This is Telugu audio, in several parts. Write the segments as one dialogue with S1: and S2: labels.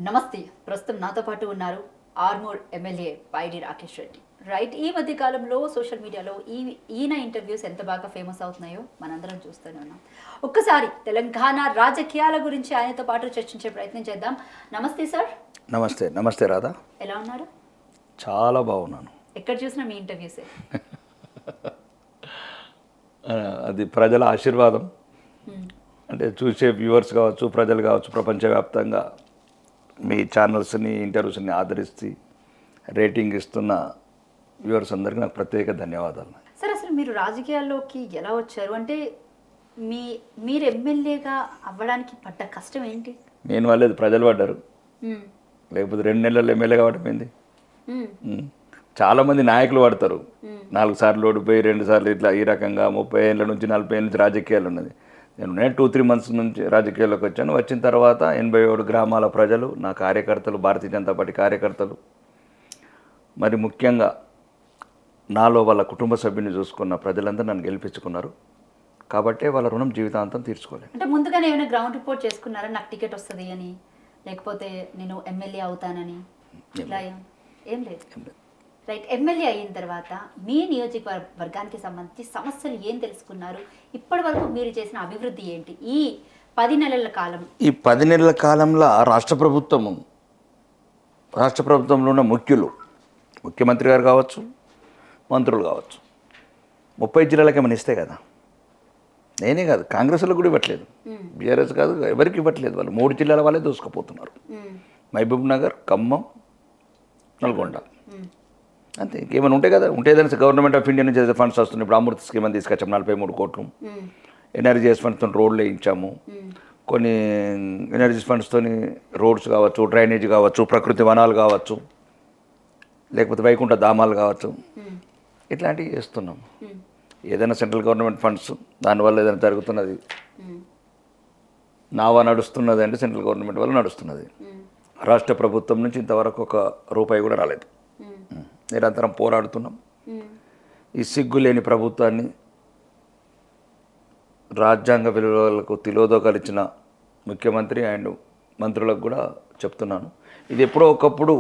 S1: నమస్తే. ప్రస్తుతం నాతో పాటు ఉన్నారు ఆర్మూర్ ఎమ్మెల్యే పైడి రాకేష్ రెడ్డి. రైట్, ఈ మధ్య కాలంలో సోషల్ మీడియాలో ఈయన ఇంటర్వ్యూస్ ఎంత బాగా ఫేమస్ అవుతున్నాయో మనందరం చూస్తూనే ఉన్నాం. ఒక్కసారి తెలంగాణ రాజకీయాల గురించి ఆయనతో పాటు చర్చించే ప్రయత్నం చేద్దాం. నమస్తే సార్.
S2: నమస్తే. నమస్తే రాధా.
S1: ఎలా ఉన్నారు?
S2: చాలా బాగున్నాను.
S1: ఎక్కడ చూసినా మీ ఇంటర్వ్యూసే.
S2: అది ప్రజల ఆశీర్వాదం. అంటే చూసే వ్యూవర్స్ కావచ్చు, ప్రజలు కావచ్చు, ప్రపంచవ్యాప్తంగా మీ ఛానల్స్ని, ఇంటర్వ్యూస్ని ఆదరిస్తూ రేటింగ్ ఇస్తున్న వ్యూవర్స్ అందరికీ నాకు ప్రత్యేక ధన్యవాదాలు.
S1: సార్, అసలు మీరు రాజకీయాల్లోకి ఎలా వచ్చారు? అంటే మీరు ఎమ్మెల్యేగా అవ్వడానికి పడ్డ కష్టం ఏంటి?
S2: నేను వాళ్ళేది ప్రజలు పడ్డారు, లేకపోతే 2 నెలల్లో ఎమ్మెల్యే కావడం ఏంది? చాలామంది నాయకులు పడతారు, 4 సార్లు ఓడిపోయి 2 సార్లు ఇట్లా ఈ రకంగా 30 ఏళ్ళ నుంచి 40 ఏళ్ళ నుంచి రాజకీయాలు ఉన్నది. నేను 2-3 మంత్స్ నుంచి రాజకీయాల్లోకి వచ్చాను. వచ్చిన తర్వాత 87 గ్రామాల ప్రజలు, నా కార్యకర్తలు, భారతీయ జనతా పార్టీ కార్యకర్తలు, మరి ముఖ్యంగా నాలో వాళ్ళ కుటుంబ సభ్యుని చూసుకున్న ప్రజలందరూ నన్ను గెలిపించుకున్నారు. కాబట్టి వాళ్ళ రుణం జీవితాంతం తీర్చుకోలేదు.
S1: అంటే ముందుగానే ఏమైనా గ్రౌండ్ రిపోర్ట్ చేసుకున్నారా? నాకు టికెట్ వస్తుంది అని, లేకపోతే నేను ఎమ్మెల్యే అవుతానని, ఇట్లా ఏం లేదు. రైట్, ఎమ్మెల్యే అయిన తర్వాత మీ నియోజకవర్గానికి సంబంధించి సమస్యలు ఏం తెలుసుకున్నారు? ఇప్పటి వరకు మీరు చేసిన అభివృద్ధి ఏంటి ఈ 10 నెలల కాలం?
S2: ఈ 10 నెలల కాలంలో రాష్ట్ర ప్రభుత్వంలో ఉన్న ముఖ్యమంత్రి గారు కావచ్చు, మంత్రులు కావచ్చు, 30 జిల్లాలకు ఏమైనా ఇస్తే కదా. నేనే కాదు, కాంగ్రెస్లో కూడా ఇవ్వట్లేదు, బీఆర్ఎస్ కాదు, ఎవరికి ఇవ్వట్లేదు. వాళ్ళు 3 జిల్లాల వాళ్ళే దూసుకుపోతున్నారు. మహబూబ్ నగర్, ఖమ్మం, నల్గొండ, అంతే. ఇంకేమైనా ఉంటాయి కదా. ఉంటేదని గవర్నమెంట్ ఆఫ్ ఇండియా నుంచి ఫండ్స్ వస్తున్నాయి. ఇప్పుడు అమృత్ స్కీమ్ అని తీసుకొచ్చాము, 43 కోట్లు. ఎన్ఆర్జీఎస్ ఫండ్స్తో రోడ్లు వేయించాము. కొన్ని ఎన్ఆర్జీఎస్ ఫండ్స్తో రోడ్స్ కావచ్చు, డ్రైనేజ్ కావచ్చు, ప్రకృతి వనాలు కావచ్చు, లేకపోతే వైకుంఠ ధామాలు కావచ్చు, ఇట్లాంటివి చేస్తున్నాం. ఏదైనా సెంట్రల్ గవర్నమెంట్ ఫండ్స్ దానివల్ల ఏదైనా జరుగుతున్నది, నావా నడుస్తున్నది అంటే సెంట్రల్ గవర్నమెంట్ వల్ల నడుస్తున్నది. రాష్ట్ర ప్రభుత్వం నుంచి ఇంతవరకు 1 రూపాయి కూడా రాలేదు. నిరంతరం పోరాడుతున్నాం. ఈ సిగ్గులేని ప్రభుత్వాన్ని, రాజ్యాంగ విలువలకు తిలోదకాలు ఇచ్చిన ముఖ్యమంత్రి అండ్ మంత్రులకు కూడా చెప్తున్నాను, ఇది ఎప్పుడో ఒకప్పుడు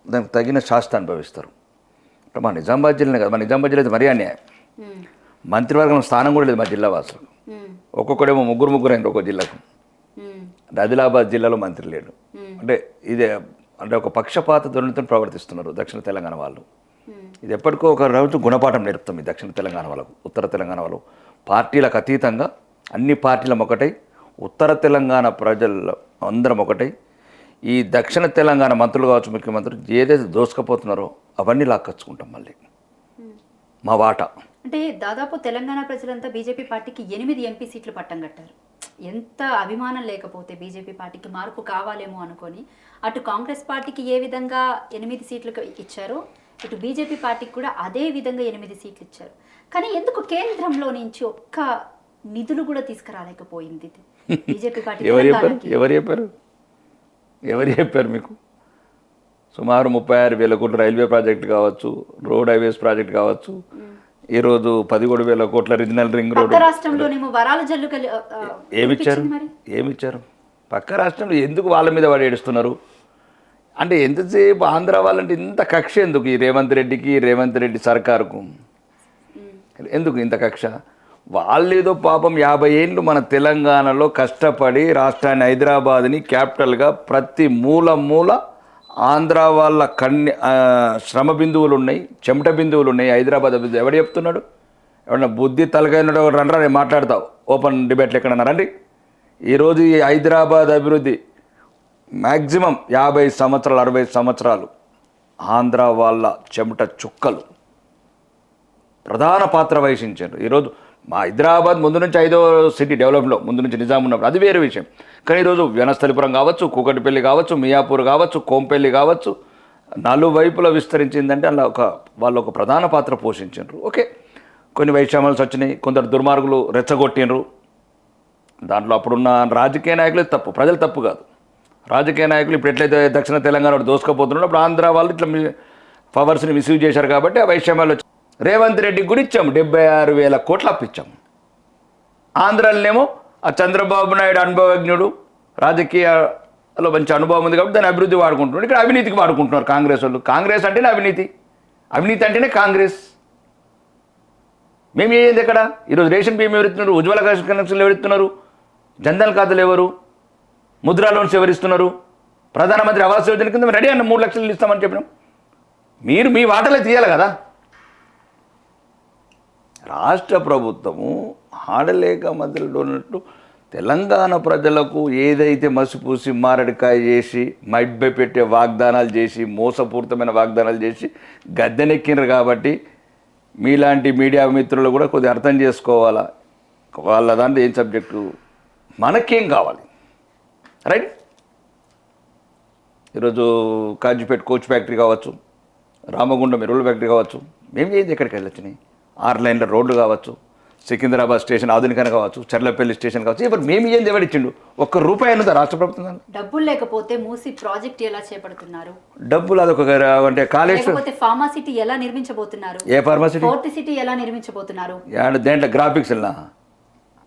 S2: దానికి తగిన శాస్తి అనుభవిస్తారు. మా నిజామాబాద్ జిల్లానే కదా, మా నిజామాబాద్ జిల్లా అయితే మరీ అన్యాయం. మంత్రివర్గం స్థానం కూడా లేదు మా జిల్లా వాసులకు. ఒక్కొక్కడేమో ముగ్గురు అయినారు ఒక్కో జిల్లాకు. ఆదిలాబాద్ జిల్లాలో మంత్రి లేడు. ఇదే అంటే ఒక పక్షపాత ధోరణితో ప్రవర్తిస్తున్నారు దక్షిణ తెలంగాణ వాళ్ళు. ఇది ఎప్పటికో ఒక రోజు గుణపాఠం నేర్పుతాం ఈ దక్షిణ తెలంగాణ వాళ్ళకు. ఉత్తర తెలంగాణ వాళ్ళు పార్టీలకు అతీతంగా అన్ని పార్టీలం ఒకటై, ఉత్తర తెలంగాణ ప్రజల అందరం ఒకటై, ఈ దక్షిణ తెలంగాణ మంత్రులు కావచ్చు, ముఖ్యమంత్రులు ఏదైతే దోసుకపోతున్నారో అవన్నీ లాక్కొచ్చుకుంటాం మళ్ళీ మా వాటా.
S1: అంటే దాదాపు తెలంగాణ ప్రజలంతా బీజేపీ పార్టీకి 8 ఎంపీ సీట్లు పట్టం కట్టారు. ఎంత అభిమానం లేకపోతే బీజేపీ పార్టీకి మార్పు కావాలేమో అనుకొని అటు కాంగ్రెస్ పార్టీకి ఏ విధంగా 8 సీట్లు ఇచ్చారో, ఇటు బీజేపీ పార్టీకి కూడా అదే విధంగా 8 సీట్లు ఇచ్చారు. కానీ ఎందుకు కేంద్రంలో నుంచి ఒక్క నిధులు కూడా తీసుకురాలేకపోయింది బీజేపీ పార్టీ?
S2: ఎవరు చెప్పారు మీకు? సుమారు 36,000 కోట్ల రైల్వే ప్రాజెక్ట్ కావచ్చు, రోడ్ హైవేస్ ప్రాజెక్ట్ కావచ్చు, ఈరోజు 17,000 కోట్ల రీజనల్ రింగ్ రోడ్. ఏమిచ్చారు? పక్క రాష్ట్రంలో ఎందుకు వాళ్ళ మీద వాడు ఏడుస్తున్నారు? అంటే ఎంతసేపు ఆంధ్ర వాళ్ళంటే ఇంత కక్ష ఎందుకు? ఈ రేవంత్ రెడ్డి సర్కారుకు ఎందుకు ఇంత కక్ష? వాళ్ళేదో పాపం 50 ఏళ్ళు మన తెలంగాణలో కష్టపడి రాష్ట్రాన్ని, హైదరాబాద్ని క్యాపిటల్గా ప్రతి మూల ఆంధ్ర వాళ్ళ శ్రమ బిందువులు ఉన్నాయి, చెమట బిందువులు ఉన్నాయి. హైదరాబాద్ అభివృద్ధి ఎవడు చెప్తున్నాడు? ఎవడన్నా బుద్ధి తలకైనాడు రండ్రా, నేను మాట్లాడతావు ఓపెన్ డిబేట్లు ఎక్కడన్నారండి. ఈరోజు ఈ హైదరాబాద్ అభివృద్ధి మ్యాక్సిమం 50 సంవత్సరాలు, 60 సంవత్సరాలు ఆంధ్ర వాళ్ళ చెమట చుక్కలు ప్రధాన పాత్ర వహించారు. ఈరోజు మా హైదరాబాద్ ముందు నుంచి 5వ సిటీ డెవలప్లో ముందు నుంచి నిజాం ఉన్నప్పుడు అది వేరే విషయం. కానీ ఈరోజు వనస్థలిపురం కావచ్చు, కూకటిపల్లి కావచ్చు, మియాపూర్ కావచ్చు, కోంపల్లి కావచ్చు, 4 వైపులా విస్తరించిందంటే అలా వాళ్ళు ఒక ప్రధాన పాత్ర పోషించారు. ఓకే, కొన్ని వైషమ్యాలు వచ్చినాయి, కొందరు దుర్మార్గులు రెచ్చగొట్టినరు. దాంట్లో అప్పుడున్న రాజకీయ నాయకులు తప్పు, ప్రజలు తప్పు కాదు. రాజకీయ నాయకులు ఇప్పుడు ఎట్లయితే దక్షిణ తెలంగాణ దోసుకపోతున్నాడు, అప్పుడు ఆంధ్ర వాళ్ళు ఇట్లా పవర్స్ని మిస్యూజ్ చేశారు కాబట్టి ఆ వైషమ్యాలు వచ్చి రేవంత్ రెడ్డికి కూడా ఇచ్చాము, 76,000 కోట్లు అప్పిచ్చాము. ఆంధ్రాలనేమో ఆ చంద్రబాబు నాయుడు అనుభవజ్ఞుడు, రాజకీయ అలా మంచి అనుభవం ఉంది కాబట్టి దాన్ని అభివృద్ధి వాడుకుంటున్నారు. ఇక్కడ అవినీతికి వాడుకుంటున్నారు కాంగ్రెస్ వాళ్ళు. కాంగ్రెస్ అంటేనే అవినీతి, అవినీతి అంటేనే కాంగ్రెస్. మేము ఏంది ఎక్కడ ఈరోజు రేషన్ బియ్యం ఎవరిస్తున్నారు, ఉజ్వల కనెక్షన్లు ఎవరిస్తున్నారు, జన్ధన్ ఖాతాలు ఎవరు, ముద్రా లోన్స్ ఎవరిస్తున్నారు, ప్రధానమంత్రి ఆవాస్ యోజన కింద రెడీ అన్న 3 లక్షలు ఇస్తామని చెప్పినాం. మీరు మీ వాటలే తీయాలి కదా. రాష్ట్ర ప్రభుత్వము ఆడలేక మధ్యలో ఉన్నట్టు తెలంగాణ ప్రజలకు ఏదైతే మసిపూసి మారడికాయ చేసి మడ్బె పెట్టే వాగ్దానాలు చేసి మోసపూరితమైన వాగ్దానాలు చేసి గద్దెనెక్కినారు. కాబట్టి మీలాంటి మీడియా మిత్రులు కూడా కొద్దిగా అర్థం చేసుకోవాలా. వాళ్ళ దాంట్లో ఏం సబ్జెక్టు, మనకేం కావాలి, రైట్? ఈరోజు కాజీపేట కోచ్ ఫ్యాక్టరీ కావచ్చు, రామగుండం ఎరువుల ఫ్యాక్టరీ కావచ్చు, మేము ఏది ఎక్కడికి వెళ్ళొచ్చినాయి, 6 లైన్ల రోడ్లు కావచ్చు, సికింద్రాబాద్ స్టేషన్ ఆధునికన కావచ్చు, చర్లపల్లి స్టేషన్ కావచ్చు. ఇప్పుడు మేము ఏంది ఎవరిచ్చిండు, ₹1 అన్నదా రాష్ట్ర ప్రభుత్వం?
S1: డబ్బులు లేకపోతే మూసి ప్రాజెక్ట్ ఎలా చేపడుతున్నారు?
S2: డబ్బులు అదొక అంటే కాలేజ్
S1: ఫార్మాసిటీ ఎలా నిర్మించబోతున్నారు?
S2: ఏ ఫార్మాసిటీ?
S1: ఫోర్త్ సిటీ ఎలా నిర్మించబోతున్నారు?
S2: దేంట్లో గ్రాఫిక్స్ వెళ్ళినా,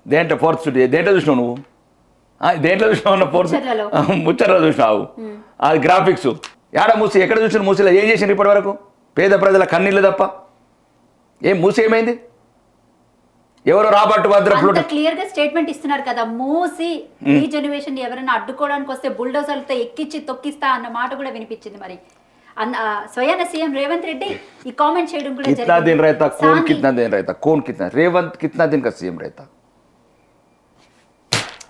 S2: దేంట్లో ఫోర్త్ సిటీ, దేంట్లో చూసినావు నువ్వు? దేంట్లో చూసినావు? ఫోర్త్ ముచ్చట్లో చూసినావు. అది గ్రాఫిక్స్. ఏడ మూసి, ఎక్కడ చూసిన మూసిలో ఏం చేసిండ్రు ఇప్పటి వరకు? పేద ప్రజల కన్నీళ్ళు తప్ప ఏం మూసి ఏమైంది? ఎవరో రాబర్ట్ వాద్రా
S1: క్లియర్ గా స్టేట్మెంట్ ఇస్తున్నారు కదా, మూసి రీజనరేషన్ ఎవరైనా అడ్డుకోవడానికి వస్తే బుల్డోజర్లతో ఎక్కించి తొక్కిస్తా అన్న మాట కూడా వినిపించింది. మరి స్వయాన సీఎం రేవంత్ రెడ్డి ఈ కామెంట్ చేయడం కూడా
S2: कितना दिन रहता, कौन कितना दिन रहता, कौन कितना, रेवंत कितना दिन का सीएम रहता?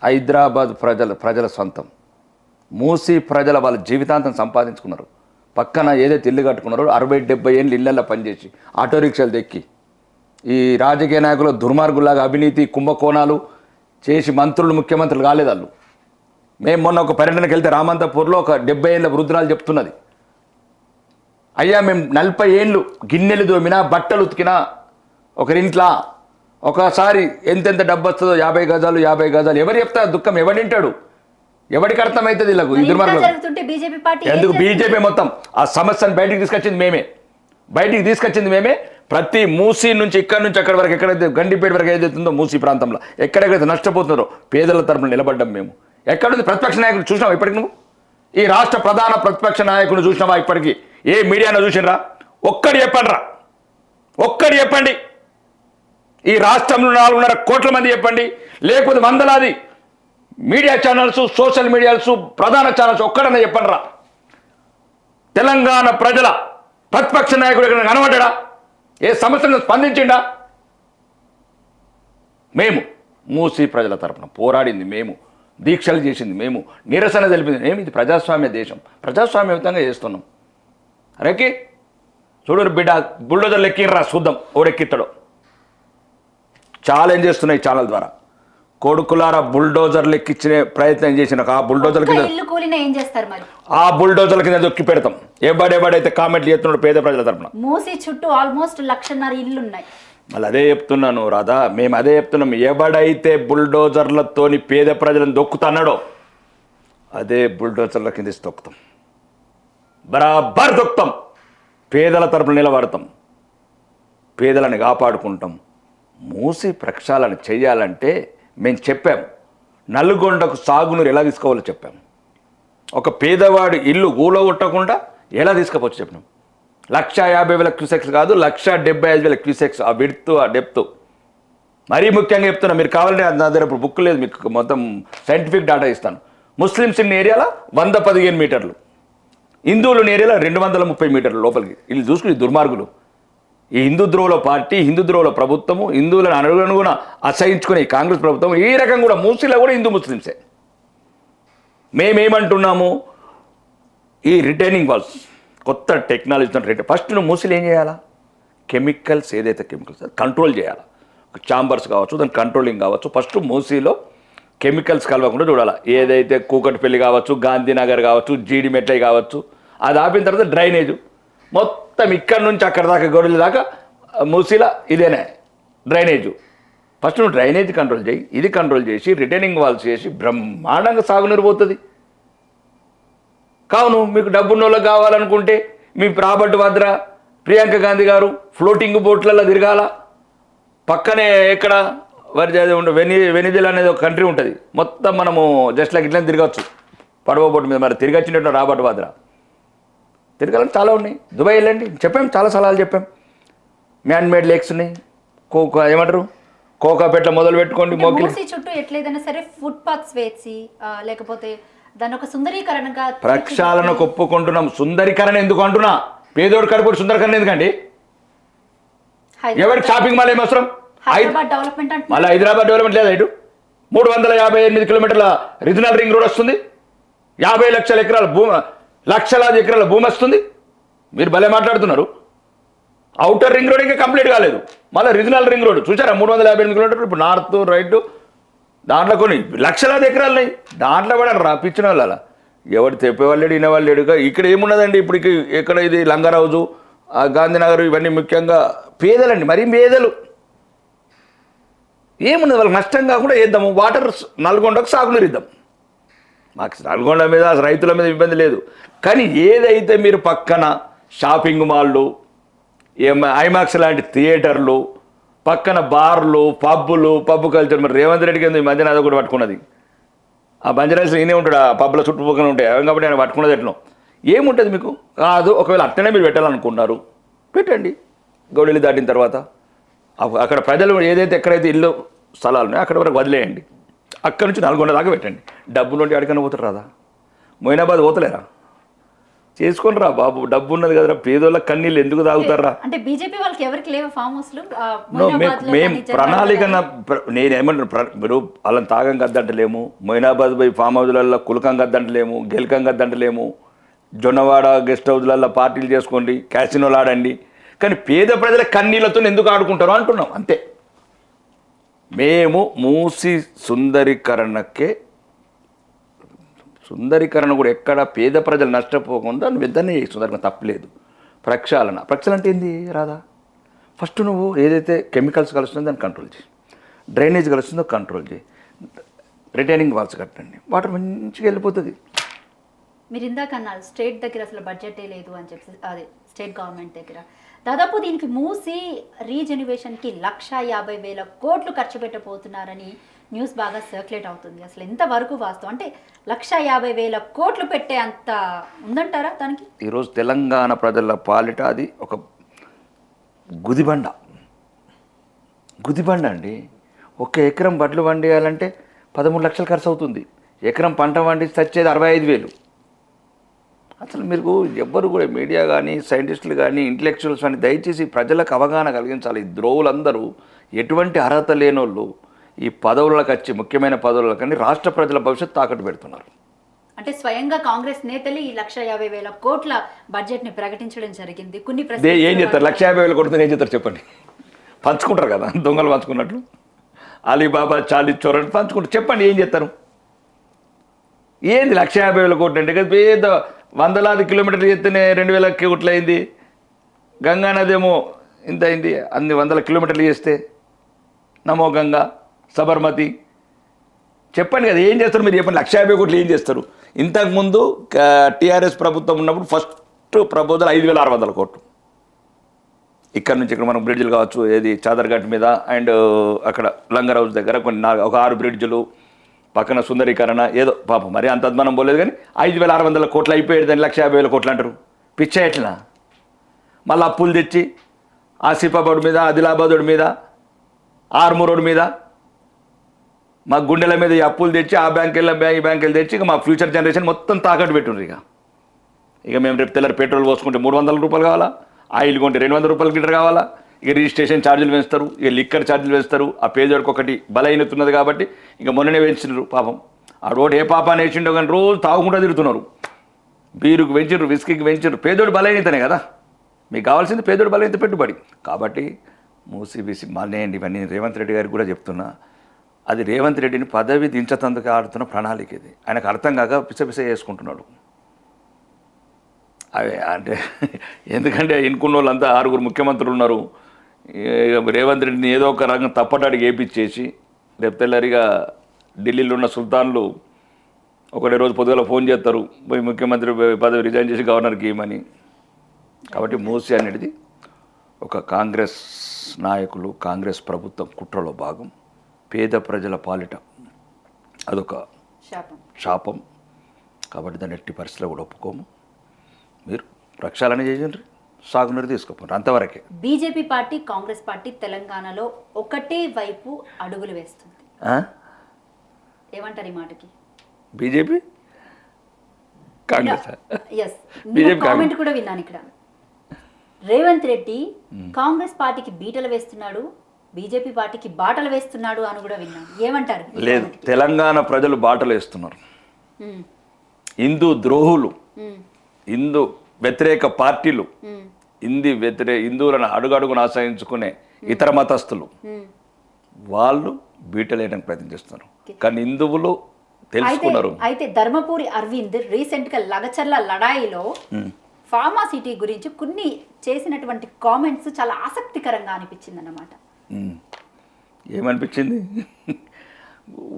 S2: హైదరాబాద్ ప్రజల సొంతం, మూసి ప్రజల వాళ్ళ జీవితాంతం సంపాదించుకున్నారు. పక్కన ఏదైతే ఇల్లు కట్టుకున్నారో 60-70 ఏళ్ళు ఇళ్లలో పనిచేసి ఆటో రిక్షాలు దెక్కి ఈ రాజకీయ నాయకులు దుర్మార్గులాగా అవినీతి కుంభకోణాలు చేసి మంత్రులు ముఖ్యమంత్రులు కాలేదు వాళ్ళు. మేము మొన్న ఒక పర్యటనకి వెళ్తే రామంతపూర్లో ఒక 70 ఏళ్ళ వృద్ధురాలు చెప్తున్నది, అయ్యా మేము 40 ఏళ్ళు గిన్నెలు దోమినా బట్టలు ఉతికినా ఒకరింట్లో ఒకసారి ఎంతెంత డబ్బు వస్తుందో 50 గజాలు 50 గజాలు. ఎవరు చెప్తా దుఃఖం, ఎవడింటాడు, ఎవరికి అర్థమవుతుంది వీళ్ళకు ఈ దుర్మార్గులు? ఎందుకు బీజేపీ మొత్తం ఆ సమస్యను బయటికి తీసుకొచ్చింది మేమే. ప్రతి మూసీ నుంచి ఇక్కడ నుంచి అక్కడి వరకు, ఎక్కడైతే గండిపేట వరకు ఏదైతే ఉందో మూసీ ప్రాంతంలో ఎక్కడెక్కడైతే నష్టపోతున్నారో పేదల తరపున నిలబడ్డాం మేము. ఎక్కడుంది ప్రతిపక్ష నాయకుడు చూసినావా ఇప్పటికి? నువ్వు ఈ రాష్ట్ర ప్రధాన ప్రతిపక్ష నాయకుడు చూసినావా ఇప్పటికీ? ఏ మీడియాలో చూసినరా? ఒక్కటి చెప్పండి. ఈ రాష్ట్రంలో 4.5 కోట్ల మంది చెప్పండి, లేకపోతే వందలాది మీడియా ఛానల్స్, సోషల్ మీడియాస్, ప్రధాన ఛానల్స్ ఒక్కడన్నా చెప్పండి రా. తెలంగాణ ప్రజల ప్రతిపక్ష నాయకుడు ఎక్కడ కనబడ్డా? ఏ సమస్యను స్పందించిండా? మేము మూసి ప్రజల తరపున పోరాడింది మేము, దీక్షలు చేసింది మేము, నిరసన తెలిపింది మేము. ఇది ప్రజాస్వామ్య దేశం, ప్రజాస్వామ్యయుతంగా చేస్తున్నాం. అరేకి చూడు బిడ్డ, బుల్డోజర్లు ఎక్కిర్రా చూద్దాం ఓడెక్కిస్తాడో. ఛాలెంజ్ చేస్తున్నాయి ఛానల్ ద్వారా. కొడుకులారా బుల్డోజర్లు ఎక్కించే ప్రయత్నం చేసిన ఆ బుల్డోజర్ల కింద ఆ బుల్డోజర్ల కింద దొక్కి పెడతాం. ఎవడైతే కామెంట్లు చేస్తున్నాడు పేద ప్రజల తరపున.
S1: మూసి చుట్టూ ఆల్మోస్ట్ 1,50,000 ఇల్లు ఉన్నాయి.
S2: మళ్ళీ అదే చెప్తున్నాను రాధా, మేము అదే చెప్తున్నాం. ఎవడైతే బుల్డోజర్లతోని పేద ప్రజలను దొక్కుతున్నాడో అదే బుల్డోజర్ల కింద తొక్కుతాం, బరాబర్ దొక్కుతాం. పేదల తరపున నిలబడతాం, పేదలను కాపాడుకుంటాం. మూసి ప్రక్షాళన చేయాలంటే మేము చెప్పాం, నల్గొండకు సాగునీరు ఎలా తీసుకోవాలో చెప్పాం. ఒక పేదవాడి ఇల్లు ఊలగొట్టకుండా ఎలా తీసుకపోవచ్చు చెప్పినాం. 1,50,000 క్యూసెక్స్ కాదు, 1,75,000 క్యూసెక్స్. ఆ విడ్త్, ఆ డెప్త్. మరీ ముఖ్యంగా చెప్తున్నా, మీరు కావాలంటే నా దగ్గర ఇప్పుడు బుక్ లేదు, మీకు మొత్తం సైంటిఫిక్ డేటా ఇస్తాను. ముస్లిమ్స్ ఉన్న ఏరియాలో 115 మీటర్లు, హిందువులు ఉన్న ఏరియాలో 230 మీటర్లు లోపలికి. వీళ్ళు చూసుకుని దుర్మార్గులు. ఈ హిందూ ద్రోహుల పార్టీ, హిందూ ద్రోహుల ప్రభుత్వము, హిందువులను అనుగుణంగా అసహించుకునే కాంగ్రెస్ ప్రభుత్వం ఈ రకం కూడా మూసీలో కూడా హిందూ ముస్లిమ్సే. మేమేమంటున్నాము, ఈ రిటైనింగ్ వాల్స్ కొత్త టెక్నాలజీతో ఫస్ట్ నువ్వు మూసీలు ఏం చేయాలా? కెమికల్స్, ఏదైతే కెమికల్స్ కంట్రోల్ చేయాలా. ఛాంబర్స్ కావచ్చు, దాని కంట్రోలింగ్ కావచ్చు. ఫస్ట్ మూసీలో కెమికల్స్ కలవకుండా చూడాలి. ఏదైతే కూకట్పల్లి కావచ్చు, గాంధీనగర్ కావచ్చు, జీడిమెట్లై కావచ్చు, అది ఆపిన తర్వాత డ్రైనేజు మొత్తం ఇక్కడ నుంచి అక్కడ దాకా గొడవల దాకా మూసీల ఇదేనే డ్రైనేజు. ఫస్ట్ నువ్వు డ్రైనేజ్ కంట్రోల్ చేయి, ఇది కంట్రోల్ చేసి రిటైనింగ్ వాల్స్ చేసి బ్రహ్మాండంగా సాగునీరు పోతుంది. కావును మీకు డబ్బున్న వాళ్ళకి కావాలనుకుంటే మీ రాబర్ట్ వాద్రా, ప్రియాంక గాంధీ గారు ఫ్లోటింగ్ బోట్లలో తిరగాల. పక్కనే ఎక్కడ వెనిజులా అనేది ఒక కంట్రీ ఉంటుంది, మొత్తం మనము జస్ట్ లైక్ ఇట్లా తిరగచ్చు. పడవ బోటు మీద మరి తిరిగి వచ్చినట్టు రాబట్ వాద్రా తిరగాలని చాలా ఉన్నాయి. దుబాయ్ వెళ్ళండి, చెప్పాం, చాలా సలహాలు చెప్పాం. మ్యాన్ మేడ్ లేక్స్ ఉన్నాయి, ఏమంటారు కోకాపేట మొదలు పెట్టుకోండి, మోకిలి
S1: మూసీ చుట్టూ ఎట్లేదైనా సరే ఫుట్ పాత్స్ వేసి లేకపోతే దాని ఒక సుందరీకరణగా
S2: ప్రక్షాళన ఒప్పుకుంటున్నాం. సుందరీకరణ ఎందుకు అంటున్నా? పేదోడు కడుపు సుందరీకరణ ఎందుకండి? ఎవరికి షాపింగ్ మాల్ ఏమి అవసరం?
S1: హైదరాబాద్ డెవలప్మెంట్ అంటే
S2: మళ్ళీ హైదరాబాద్ డెవలప్మెంట్ లేదా? ఇటు 358 కిలోమీటర్ల రీజనల్ రింగ్ రోడ్ వస్తుంది, 50 లక్షల ఎకరాల భూమి, లక్షలాది ఎకరాల భూమి వస్తుంది. మీరు భలే మాట్లాడుతున్నారు. అవుటర్ రింగ్ రోడ్ ఇంకా కంప్లీట్ కాలేదు, మళ్ళీ రీజనల్ రింగ్ రోడ్ చూసారా? 358 కిలోమీటర్లు. ఇప్పుడు నార్త్ రైట్ దాంట్లో కొన్ని లక్షలాది ఎకరాలు ఉన్నాయి. దాంట్లో కూడా రాపించిన వాళ్ళ ఎవరు చెప్పేవాళ్ళు లేడు, వినేవాళ్ళు లేడుగా. ఇక్కడ ఏమున్నదండి ఇప్పుడు? ఎక్కడ ఇది లంగారాజు, గాంధీనగర్, ఇవన్నీ ముఖ్యంగా పేదలండి, మరీ పేదలు. ఏమున్నది వాళ్ళకి నష్టం కాకుండా వేద్దాము. వాటర్ నల్గొండకు సాగునీరు ఇద్దాం. మాకు నల్గొండ మీద రైతుల మీద ఇబ్బంది లేదు. కానీ ఏదైతే మీరు పక్కన షాపింగ్ మాల్లు, ఐమాక్స్ లాంటి థియేటర్లు, పక్కన బార్లు, పబ్ కల్చర్, మరి రేవంత్ రెడ్డికి ఎందుకు ఈ మధ్యన అది కూడా పట్టుకున్నది? ఆ బంజారాస్ ఈయనే ఉంటాడు, ఆ పబ్లో చుట్టుపక్కల ఉంటాయి కాబట్టి ఆయన పట్టుకున్నది ఎట్లా? ఏముంటుంది మీకు? కాదు, ఒకవేళ అట్టనే మీరు పెట్టాలనుకున్నారు పెట్టండి. గౌడెల్లి దాటిన తర్వాత అక్కడ ప్రజలు ఏదైతే ఎక్కడైతే ఇల్లు స్థలాలు ఉన్నాయో అక్కడ వరకు వదిలేయండి. అక్కడ నుంచి నల్గొండ దాకా పెట్టండి. డబ్బు నుండి అడిగిన పోతారు రాదా? మొయినాబాద్ పోతలేరా? చేసుకొని రా బాబు, డబ్బు ఉన్నది కదరా. పేదోళ్ళ కన్నీళ్ళు ఎందుకు తాగుతారా?
S1: అంటే బీజేపీ వాళ్ళకి ఎవరికి లేవు ఫామ్ హౌస్లు?
S2: మేము ప్రణాళిక నేనేమంటారు, మీరు వాళ్ళని తాగం కద్దంటలేము, మొయినాబాద్ పోయి ఫామ్ హౌస్లలో కులకం కద్దంటలేము, గెలకం కద్దంటలేము, జొన్నవాడ గెస్ట్ హౌస్లలో పార్టీలు చేసుకోండి, క్యాసినోలు ఆడండి. కానీ పేద ప్రజల కన్నీళ్లతో ఎందుకు ఆడుకుంటారో అంటున్నాం అంతే. మేము మూసి సుందరీకరణ కూడా ఎక్కడ పేద ప్రజలు నష్టపోకుండా నువ్వు ఇద్దరిని సుందరీకరణ తప్పలేదు. ప్రక్షాళన అంటే ఏంది రాదా? ఫస్ట్ నువ్వు ఏదైతే కెమికల్స్ కలుస్తుందో దాన్ని కంట్రోల్ చేయి, డ్రైనేజ్ కలుస్తుందో కంట్రోల్ చేయి, రిటైనింగ్ వాల్స్ కట్టండి, వాటర్ మంచిగా వెళ్ళిపోతుంది.
S1: మీరు ఇందాక అన్నారు స్టేట్ దగ్గర అసలు బడ్జెటే లేదు అని చెప్పి, అదే స్టేట్ గవర్నమెంట్ దగ్గర దాదాపు దీనికి మూసి రీజెన్యువేషన్కి 1,50,000 కోట్లు ఖర్చు పెట్టబోతున్నారని న్యూస్ బాగా సర్క్యులేట్ అవుతుంది. అసలు ఎంతవరకు వాస్తవం? అంటే 1,50,000 కోట్లు పెట్టే అంత ఉందంటారా దానికి?
S2: ఈరోజు తెలంగాణ ప్రజల పాలిట అది ఒక గుదిబండ అండి. ఒక ఎకరం వడ్లు వండియాలంటే 13 లక్షలు ఖర్చు అవుతుంది. ఎకరం పంట వండి చచ్చేది 65,000. అసలు మీరు ఎవ్వరు కూడా మీడియా కానీ, సైంటిస్టులు కానీ, ఇంటలెక్చువల్స్ కానీ దయచేసి ప్రజలకు అవగాహన కలిగించాలి. ఈ ద్రోవులందరూ ఎటువంటి అర్హత లేనోళ్ళు ఈ పదవులకు వచ్చి ముఖ్యమైన పదవులకు కానీ రాష్ట్ర ప్రజల భవిష్యత్తు తాకట్టు పెడుతున్నారు.
S1: అంటే స్వయంగా కాంగ్రెస్ నేతలు ఈ 1,50,000 కోట్ల బడ్జెట్ని ప్రకటించడం జరిగింది. కొన్ని
S2: ఏం చేస్తారు? 1,50,000 కోట్లతో ఏం చేస్తారు చెప్పండి? పంచుకుంటారు కదా, దొంగలు పంచుకున్నట్లు. అలీబాబా, చాలీ చోరని పంచుకుంటారు. చెప్పండి ఏం చేస్తారు? ఏంది 1,50,000 కోట్లు అంటే? పేద వందలాది కిలోమీటర్లు చేస్తేనే 2,000 కోట్లు అయింది. గంగా నది ఏమో ఇంత అయింది, అన్ని 100 కిలోమీటర్లు చేస్తే. నమో గంగా, సబర్మతి. చెప్పండి కదా ఏం చేస్తారు మీరు? చెప్పండి 1,50,000 కోట్లు ఏం చేస్తారు? ఇంతకుముందు టీఆర్ఎస్ ప్రభుత్వం ఉన్నప్పుడు ఫస్ట్ ప్రపోజల్ 5,600 కోట్లు. ఇక్కడ నుంచి ఇక్కడ మనం బ్రిడ్జ్లు కావచ్చు, ఏది చాదర్ఘాట్ మీద అండ్ అక్కడ లంగర్ హౌస్ దగ్గర కొన్ని ఒక 6 బ్రిడ్జ్లు, పక్కన సుందరీకరణ, ఏదో పాపం మరి అంత అద్మానం పోలేదు. కానీ 5,600 కోట్లు అయిపోయేది, దాన్ని 1,50,000 కోట్లు అంటారు. పిచ్చా ఎట్లా? మళ్ళీ అప్పులు తెచ్చి ఆసిఫాబాద్ మీద, ఆదిలాబాద్ మీద, ఆర్మూర్ రోడ్ మీద, మా గుండెల మీద ఈ అప్పులు తెచ్చి ఆ బ్యాంక్ ఈ బ్యాంకులు తెచ్చి ఇక మా ఫ్యూచర్ జనరేషన్ మొత్తం తాకట్టు పెట్టుండ్రు. ఇక మేము రేపు తెల్లారి పెట్రోల్ పోసుకుంటే 300 రూపాయలు కావాలా, ఆయిల్ కొంటే 200 రూపాయలు లీటర్ కావాలా, ఇక రిజిస్ట్రేషన్ ఛార్జీలు పెంచుతారు, ఇక లిక్కర్ ఛార్జీలు పెంచుతారు. ఆ పేదోడికి ఒకటి బలహీనతున్నది కాబట్టి ఇక మొన్ననే పెంచినారు పాపం. ఆ రోడ్ ఏ పాపాన్ని వేసిండో కానీ రోజు తాగుకుంటూ తిరుగుతున్నారు. బీరుకు పెంచారు, విస్కీకి పెంచారు. పేదోడు బలహీనతనే కదా మీకు కావాల్సింది, పేదోడు బలహీనత పెట్టుబడి. కాబట్టి మూసి మానేయండి ఇవన్నీ. రేవంత్ రెడ్డి గారికి కూడా చెప్తున్నా, అది రేవంత్ రెడ్డిని పదవి దించతందుకు ఆడుతున్న ప్రణాళిక ఇది. ఆయనకు అర్థం కాక పిస చేసుకుంటున్నాడు. అవి అంటే ఎందుకంటే ఎన్నుకున్న వాళ్ళంతా 6 ముఖ్యమంత్రులు ఉన్నారు. రేవంత్ రెడ్డిని ఏదో ఒక రంగం తప్పటాడికి ఏపిచ్చేసి రేపు తెల్లారిగా ఢిల్లీలో ఉన్న సుల్తాన్లు ఒకటే రోజు పొద్దుగల ఫోన్ చేస్తారు, పోయి ముఖ్యమంత్రి పదవి రిజైన్ చేసి గవర్నర్కి ఇవ్వమని. కాబట్టి మూసి అనేది ఒక కాంగ్రెస్ నాయకులు, కాంగ్రెస్ ప్రభుత్వం కుట్రలో భాగం. పేద ప్రజల పాలిట అదొక శాపం. కాబట్టి దాన్ని ఎట్టి పరిస్థితిలో కూడా ఒప్పుకోము. మీరు ప్రక్షాళన చేయండి, సాగునీరు తీసుకుపోండి, అంతవరకే.
S1: బీజేపీ పార్టీ కాంగ్రెస్ పార్టీ తెలంగాణలో ఒకటే వైపు అడుగులు వేస్తుంది. ఏమంటారు ఈ మాటకి?
S2: బీజేపీ కాంగ్రెస్
S1: ఎస్, నేను కామెంట్ కూడా విన్నాను ఇక్కడ. రేవంత్ రెడ్డి కాంగ్రెస్ పార్టీకి బీటలు వేస్తున్నాడు, బీజేపీ పార్టీకి బాటలు వేస్తున్నాడు అని కూడా విన్నాను. ఏమంటారు?
S2: లేదు, తెలంగాణ ప్రజలు బాటలు వేస్తున్నారు. హిందూ ద్రోహులు, హిందూ వ్యతిరేక పార్టీలు, హిందువులను అడుగడుగును ఆశ్రయించుకునే ఇతర మతస్థులు వాళ్ళు బీటలేయడానికి ప్రయత్నం చేస్తున్నారు. కానీ హిందువులు తెలుసుకున్నారు.
S1: అయితే ధర్మపురి అరవింద్ రీసెంట్ గా లగచర్ల లడాయిలో ఫార్మా సిటీ గురించి కొన్ని చేసినటువంటి కామెంట్స్ చాలా ఆసక్తికరంగా అనిపించింది అన్నమాట.
S2: ఏమనిపించింది?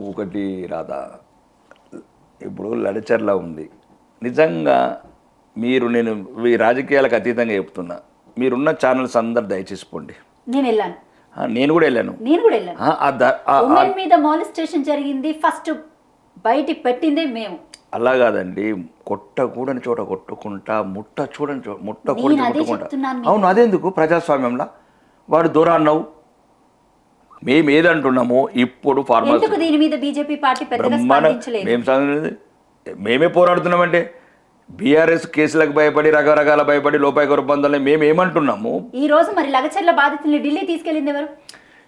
S2: ఒకటి రాధా, ఇప్పుడు లడచర్ల ఉంది, నిజంగా నేను ఈ రాజకీయాలకు అతీతంగా చెప్తున్నా, మీరున్న ఛానల్స్ అందరు దయచేసి పోండి.
S1: నేను వెళ్ళాను,
S2: నేను కూడా వెళ్ళాను.
S1: ఉమెన్ మీద మాలిస్టేషన్ జరిగింది, ఫస్ట్ బయటికి పెట్టిందే మేము.
S2: అలా కాదండి, కొట్టకూడని చోట కొట్టుకుంటా, చూడని చోట ముట్టుకుంటా. అవును, అదెందుకు ప్రజాస్వామ్యంలో వాడు దూరా అన్నావు? మేము ఏదంటున్నామో ఇప్పుడు ఫార్మర్స్
S1: దీని మీద బీజేపీ పార్టీ పెద్దగా స్పందించలేదు.
S2: మేమే పోరాడుతున్నామంటే బీఆర్ఎస్ కేసులకు భయపడి రకరకాల భయపడి లోపాయక ఒప్పందాలని మేము ఏమంటున్నాము.
S1: ఈ రోజు మరి లగచర్ల బాధితుల్ని ఢిల్లీ తీసుకెళ్ళింది ఎవరు?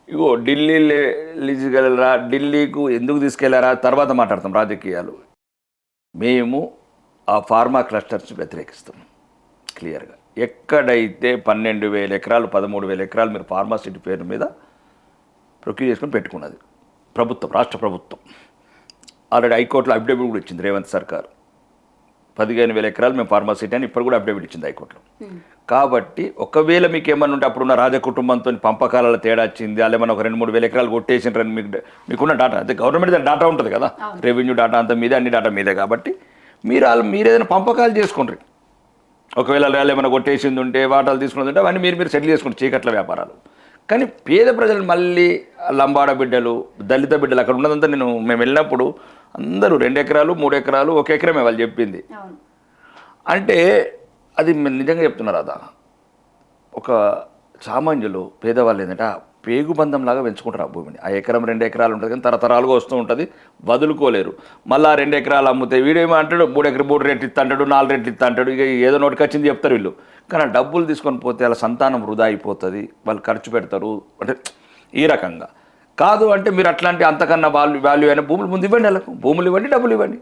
S2: ఇగో ఢిల్లీ తీసుకెళ్ళరా, ఢిల్లీకు ఎందుకు తీసుకెళ్లారా తర్వాత మాట్లాడతాం రాజకీయాలు. మేము ఆ ఫార్మా క్లస్టర్స్ వ్యతిరేకిస్తున్నాం క్లియర్గా. ఎక్కడైతే 12,000 ఎకరాలు 13,000 ఎకరాలు మీరు ఫార్మా సిటీ పేరు మీద ప్రొక్యూర్ చేసుకొని పెట్టుకున్నది ప్రభుత్వం, రాష్ట్ర ప్రభుత్వం. ఆల్రెడీ హైకోర్టులో అఫిడవిట్ కూడా ఇచ్చింది రేవంత్ సర్కార్. 15,000 ఎకరాలు మేము ఫార్మా సిటీ అని ఇప్పుడు కూడా అఫిడవిట్ ఇచ్చింది హైకోర్టులో. కాబట్టి ఒకవేళ మీకు ఏమన్నా ఉంటే అప్పుడున్న రాజకుటుంబంతో పంపకాలలో తేడా వచ్చింది, అలా ఒక 2-3 ఎకరాలు కొట్టేసిండ్రని మీకున్న డాటా, అదే గవర్నమెంట్ దాని డాటా ఉంటుంది కదా, రెవెన్యూ డాటా అంతా మీదే, అన్ని డాటా మీదే. కాబట్టి మీరు ఏదైనా పంపకాలు చేసుకుంటారు. ఒకవేళ ఏమైనా కొట్టేసింది ఉంటే వాటాలు తీసుకున్నది ఉంటే అవన్నీ మీరు సెటిల్ చేసుకుంటారు, చీకట్ల వ్యాపారాలు. కానీ పేద ప్రజలు మళ్ళీ లంబాడ బిడ్డలు, దళిత బిడ్డలు అక్కడ ఉన్నదంతా మేము వెళ్ళినప్పుడు అందరూ 2 ఎకరాలు 3 ఎకరాలు 1 ఎకరమే వాళ్ళు చెప్పింది. అంటే అది నిజంగా చెప్తున్నారు. అదా ఒక సామాన్యులు పేదవాళ్ళు ఏంటంటే పేగుబంధంలాగా పెంచుకుంటారు ఆ భూమిని. ఆ ఎకరం 2 ఎకరాలు ఉంటుంది కానీ తరతరాలుగా వస్తూ ఉంటుంది, వదులుకోలేరు. మళ్ళీ 2 ఎకరాలు అమ్ముతాయి, వీడేమో అంటాడు 3 రెట్లు ఇస్తా అంటాడు, 4 రెట్లు ఇస్తా అంటాడు, ఇక ఏదో నోటికి వచ్చింది చెప్తారు వీళ్ళు. కానీ డబ్బులు తీసుకొని పోతే వాళ్ళ సంతానం వృధా అయిపోతుంది, వాళ్ళు ఖర్చు పెడతారు. అంటే ఈ రకంగా కాదు. అంటే మీరు అట్లాంటి అంతకన్నా వాల్యూ అయినా భూములు ముందు ఇవ్వండి, వాళ్ళకు భూములు ఇవ్వండి, డబ్బులు ఇవ్వండి.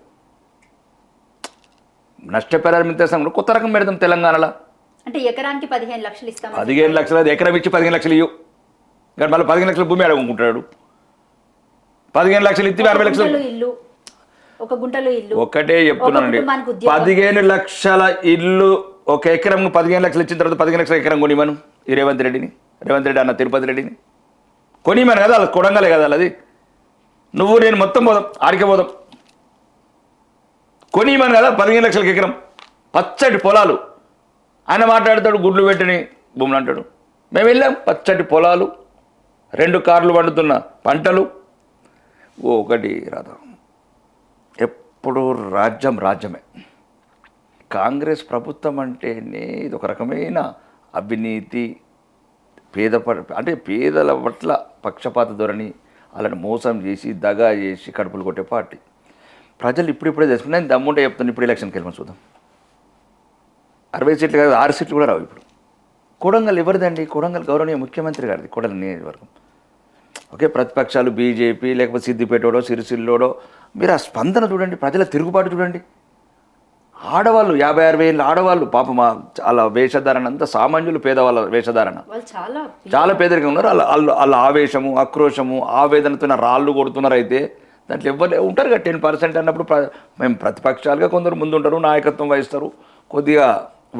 S2: నష్టపరిహారం ఇస్తాం, కొత్త రకం పెడతాం తెలంగాణలో.
S1: అంటే ఎకరానికి 15 లక్షలు ఇస్తాం.
S2: 15 లక్షలు, ఎకరం ఇచ్చి 15 లక్షలు ఇవ్వు, కానీ మళ్ళీ 15 లక్షల భూమి అడుగుకుంటాడు. 15 లక్షలు ఇచ్చి 60 లక్షలు
S1: ఇల్లు, ఒక గుంటలో ఇల్లు.
S2: ఒకటే చెప్తున్నానండి, 15 లక్షల ఇల్లు ఒక ఎకరం 15 లక్షలు ఇచ్చిన తర్వాత 15 లక్షల ఎకరం కొనిమను ఈ రేవంత్ రెడ్డి అన్న తిరుపతి రెడ్డిని కొనిమను కదా, వాళ్ళకి కొడంగలే కదా అది. నువ్వు నేను మొత్తం పోదాం, ఆడికే పోదాం, కొనిమను కదా 15 లక్షలకి ఎకరం, పచ్చటి పొలాలు. ఆయన మాట్లాడతాడు గుడ్లు పెట్టని భూములు అంటాడు. మేము వెళ్ళాం, పచ్చటి పొలాలు, 2 కార్లు పండుతున్న పంటలు. ఒకటి రాదా, ఎప్పుడు రాజ్యమే. కాంగ్రెస్ ప్రభుత్వం అంటేనే ఇది ఒక రకమైన అవినీతి, అంటే పేదల పట్ల పక్షపాత ధోరణి, వాళ్ళని మోసం చేసి దగా చేసి కడుపులు కొట్టే పార్టీ. ప్రజలు ఇప్పుడిప్పుడే తెలుసుకుని నేను దమ్ముంటే చెప్తాను. ఇప్పుడు ఎలక్షన్కి వెళ్ళమని చూద్దాం. 60 సీట్లు కాదు, 6 సీట్లు కూడా రావు. ఇప్పుడు కొడంగల్ ఎవరిదండి? కొడంగల్ గౌరవనీయ ముఖ్యమంత్రి గారిది కొడంగల్ నియోజకవర్గం. ఓకే, ప్రతిపక్షాలు బీజేపీ లేకపోతే సిద్దిపేటోడో సిరిసిల్లోడో, మీరు ఆ స్పందన చూడండి, ప్రజల తిరుగుబాటు చూడండి. ఆడవాళ్ళు 56,000 ఆడవాళ్ళు పాపం, వాళ్ళ వేషధారణ అంతా సామాన్యులు పేదవాళ్ళ వేషధారణ, చాలా పేదరికంగా ఉన్నారు. వాళ్ళ ఆవేశము, ఆక్రోశము, ఆవేదనతో రాళ్ళు కొడుతున్నారు. అయితే దాంట్లో ఎవరు ఉంటారు కదా 10% అన్నప్పుడు మేము ప్రతిపక్షాలుగా కొందరు ముందు ఉంటారు, నాయకత్వం వహిస్తారు, కొద్దిగా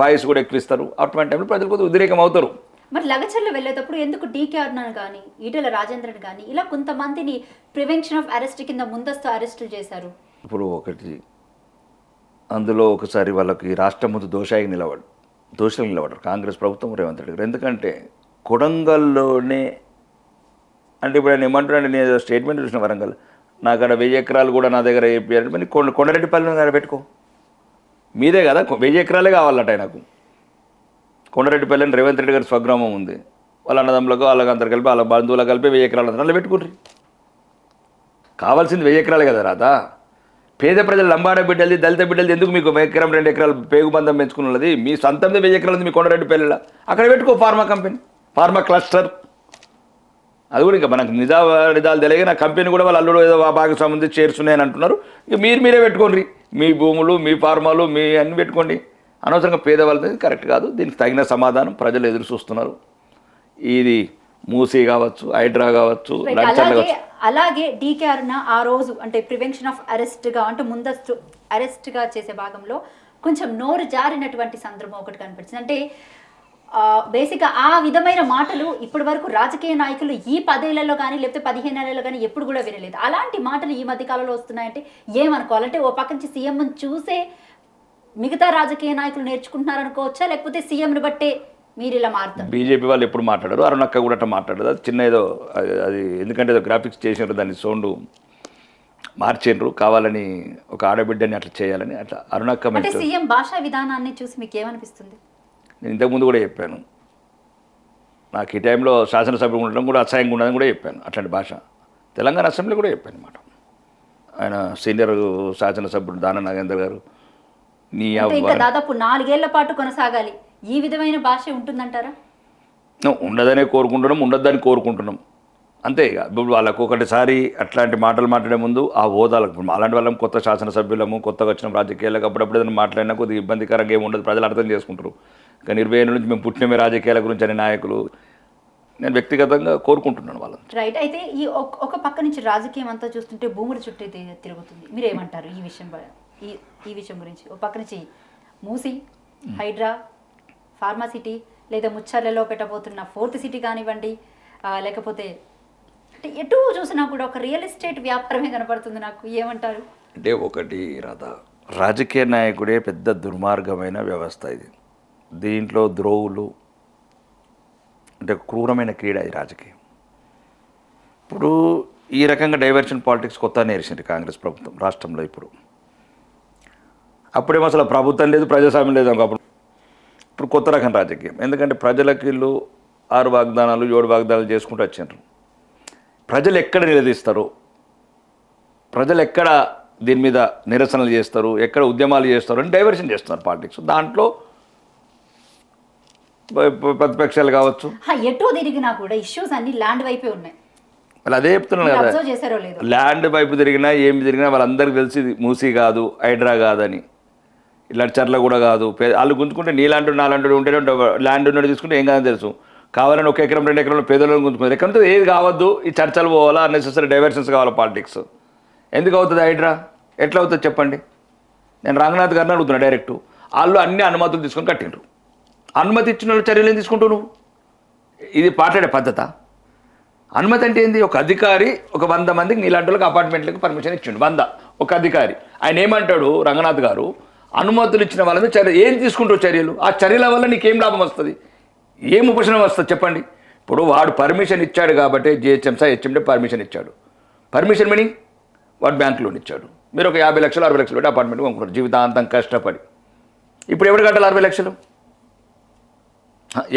S2: వాయిస్ కూడా ఎక్కువిస్తారు. అటువంటి టైంలో ప్రజలు కొద్దిగా ఉద్రేకం అవుతారు.
S1: మరి లగచర్ల వెళ్ళేటప్పుడు ఎందుకు డీకే అర్నాన్ కానీ ఈటెల రాజేంద్రన్ కానీ ఇలా కొంతమందిని ప్రివెన్షన్ ఆఫ్ అరెస్ట్ కింద ముందస్తు అరెస్టులు చేశారు?
S2: ఇప్పుడు ఒకటి అందులో ఒకసారి వాళ్ళకి రాష్ట్రం ముందు దోషులు నిలబడరు కాంగ్రెస్ ప్రభుత్వం, రేవంత్ రెడ్డి గారు. ఎందుకంటే కొడంగల్లోనే, అంటే ఇప్పుడు ఆయన ఏమంటారంటే, నేను స్టేట్మెంట్ చూసిన వరంగల్, నాకు అక్కడ 1000 ఎకరాలు కూడా నా దగ్గర చెప్పారంటే, మరి కొండరెడ్డిపల్లి దగ్గర పెట్టుకో, మీదే కదా 1000 ఎకరాలే కావాలట ఆయనకు. కొండరెడ్డిపల్లి రేవంత్ రెడ్డి గారి స్వగ్రామం ఉంది, వాళ్ళ అన్నదమ్ములకు వాళ్ళకి అందరు కలిపి వాళ్ళ బంధువులకు కలిపి 1000 ఎకరాలు అందులో పెట్టుకుంటారు. కావాల్సింది 1000 ఎకరాలే కదా రాదా. పేద ప్రజలు లంబాడ బిడ్డలది దళిత బిడ్డలది ఎందుకు మీకు 1 ఎకరం 2 ఎకరాలు పేగుబంధం పెంచుకున్నది? మీ సొంతంది 1000 ఎకరాలు ఉంది మీ కొండరెడ్డిపల్లిలో, అక్కడ పెట్టుకో ఫార్మా కంపెనీ, ఫార్మా క్లస్టర్. అది కూడా ఇంకా మనకు నిజాలు తెలియక నా కంపెనీ కూడా వాళ్ళ అల్లుడు ఏదో భాగస్వామ్యం ఉంది షేర్స్ ఉన్నాయని అంటున్నారు. ఇక మీరే పెట్టుకోండి, మీ భూములు మీ ఫార్మాలు మీ అన్ని పెట్టుకోండి. అనవసరంగా పేదవాళ్ళది కరెక్ట్ కాదు. దీనికి తగిన సమాధానం ప్రజలు ఎదురు చూస్తున్నారు. ఇది మూసీ కావచ్చు, హైడ్రా కావచ్చు,
S1: అలాగే డీకే అరుణ ఆ రోజు అంటే ప్రివెన్షన్ ఆఫ్ అరెస్ట్గా అంటే ముందస్తు అరెస్ట్గా చేసే భాగంలో కొంచెం నోరు జారినటువంటి సందర్భం ఒకటి కనిపించింది. అంటే బేసిక్గా ఆ విధమైన మాటలు ఇప్పటి వరకు రాజకీయ నాయకులు ఈ 10 ఏళ్లలో కానీ లేకపోతే 15 ఏళ్లలో కానీ ఎప్పుడు కూడా వినలేదు. అలాంటి మాటలు ఈ మధ్య కాలంలో వస్తున్నాయంటే ఏమనుకోవాలంటే ఓ పక్క నుంచి సీఎంను చూసే మిగతా రాజకీయ నాయకులు నేర్చుకుంటున్నారు అనుకోవచ్చా, లేకపోతే సీఎంని బట్టే మీరు ఇలా మారుతారు?
S2: బీజేపీ వాళ్ళు ఎప్పుడు మాట్లాడారు, అరుణక్క కూడా అట్లా మాట్లాడదు. అది చిన్న ఏదో అది ఎందుకంటే ఏదో గ్రాఫిక్స్ చేసినారు, దాన్ని సౌండ్ మార్చిండ్రు కావాలని, ఒక ఆడబిడ్డని అట్లా చేయాలని. అట్లా అరుణక్క
S1: అంటే సీఎం భాషా విధానాన్ని చూసి మీకు ఏమనిపిస్తుంది?
S2: నేను ఇంతకుముందు కూడా చెప్పాను, నాకు ఈ టైంలో శాసనసభ్యులు ఉండడం కూడా అసహ్యంగా ఉండదని కూడా చెప్పాను. అట్లాంటి భాష తెలంగాణ అసెంబ్లీ కూడా చెప్పాను అన్నమాట. ఆయన సీనియర్ శాసనసభ్యుడు దాన నాగేందర్ గారు, నీ
S1: ఇంకా దాదాపు 4 ఏళ్ల పాటు కొనసాగాలి, ఈ విధమైన భాష ఉంటుందంటారా?
S2: ఉండదనే కోరుకుంటున్నాం, ఉండద్దని కోరుకుంటున్నాం అంతే. ఇక ఇప్పుడు వాళ్ళకు ఒకటిసారి అట్లాంటి మాటలు మాట్లాడే ముందు ఆ హోదాలకు, అలాంటి వాళ్ళం కొత్త శాసనసభ్యులము, కొత్తగా వచ్చిన రాజకీయాలకు అప్పుడప్పుడు ఏదైనా మాట్లాడినా కొద్దిగా ఇబ్బందికరంగా ఏమి ఉండదు, ప్రజలు అర్థం చేసుకుంటారు. కానీ 20 ఏళ్ళ నుంచి మేము పుట్టినమే రాజకీయాల గురించి అనే నాయకులు నేను వ్యక్తిగతంగా కోరుకుంటున్నాను వాళ్ళని.
S1: రైట్. అయితే ఈ ఒక పక్క నుంచి రాజకీయం అంతా చూస్తుంటే భూముల చుట్టూ తిరుగుతుంది. మీరు ఏమంటారు ఈ విషయం ఈ విషయం గురించి? ఒక పక్క నుంచి మూసీ, హైడ్రా, ఫార్మా సిటీ, లేదా ముచ్చర్లలో పెట్టబోతున్న 4th సిటీ కానివ్వండి, లేకపోతే అంటే ఎటు చూసినా కూడా ఒక రియల్ ఎస్టేట్ వ్యాపారమే కనపడుతుంది నాకు. ఏమంటారు?
S2: అంటే ఒకటి రాజకీయ నాయకుడే పెద్ద దుర్మార్గమైన వ్యవస్థ ఇది. దీంట్లో ద్రోవులు అంటే క్రూరమైన క్రీడ ఇది రాజకీయం. ఇప్పుడు ఈ రకంగా డైవర్షన్ పాలిటిక్స్ కొత్త నేర్చింది కాంగ్రెస్ ప్రభుత్వం రాష్ట్రంలో. అప్పుడేమో అసలు ప్రభుత్వం లేదు, ప్రజాస్వామ్యం లేదు ఒకప్పుడు. ఇప్పుడు కొత్త రకం రాజకీయం. ఎందుకంటే ప్రజలకు వీళ్ళు 6 వాగ్దానాలు 7 వాగ్దానాలు చేసుకుంటూ వచ్చారు. ప్రజలు ఎక్కడ నిలదీస్తారు, ప్రజలు ఎక్కడ దీని మీద నిరసనలు చేస్తారు, ఎక్కడ ఉద్యమాలు చేస్తారు అని డైవర్షన్ చేస్తున్నారు పాలిటిక్స్. దాంట్లో ప్రతిపక్షాలు కావచ్చు,
S1: ఎటో తిరిగినా కూడా ఇష్యూస్ అన్ని ల్యాండ్ వైపే ఉన్నాయి.
S2: వాళ్ళు అదే చెప్తున్నాను కదా, ల్యాండ్ వైపు తిరిగినా ఏమి తిరిగినా వాళ్ళందరికీ తెలిసి మూసీ కాదు, హైడ్రా కాదని, ఇలాంటి చర్ల కూడా కాదు. వాళ్ళు గుంజుకుంటే నీలాంటి నాలాంటి ఉంటేనే ల్యాండ్ ఉన్నట్టు తీసుకుంటే ఏం కాదని తెలుసు. కావాలని 1 ఎకరం 2 ఎకరంలో పేదలను గుంజుకుంటారు. ఎక్కడంతో ఏది కావద్దు, ఈ చర్చలు పోవాలా, అన్నెసెసరీ డైవర్షన్స్ కావాలా పాలిటిక్స్. ఎందుకు అవుతుంది హైడ్రా? ఎట్లా అవుతుంది చెప్పండి? నేను రంగనాథ్ గారిని అడుగుతున్నా డైరెక్ట్. వాళ్ళు అన్ని అనుమతులు తీసుకొని కట్టిండ్రు. అనుమతి ఇచ్చిన వాళ్ళు చర్యలు ఏం తీసుకుంటావు నువ్వు? ఇది మాట్లాడే పద్ధత? అనుమతి అంటే ఏంది? ఒక అధికారి ఒక 100 మందికి నీలాంటి వాళ్ళకి అపార్ట్మెంట్లకు పర్మిషన్ ఇచ్చిండు. 100 ఒక అధికారి. ఆయన ఏమంటాడు రంగనాథ్ గారు, అనుమతులు ఇచ్చిన వాళ్ళ మీద చర్య ఏం తీసుకుంటావు చర్యలు? ఆ చర్యల వల్ల నీకేం లాభం వస్తుంది, ఏం ఉపశమనం వస్తుంది చెప్పండి? ఇప్పుడు వాడు పర్మిషన్ ఇచ్చాడు కాబట్టి జిహెచ్ఎంసీ హెచ్ఎండే పర్మిషన్ ఇచ్చాడు. పర్మిషన్ మనీ వాడు బ్యాంక్ లోన్ ఇచ్చాడు. మీరు ఒక 50 లక్షలు 60 లక్షలు పెట్టి అపార్ట్మెంట్ కొనుక్కుంటారు జీవితాంతం కష్టపడి. ఇప్పుడు ఎవరు కట్టాలి 60 లక్షలు?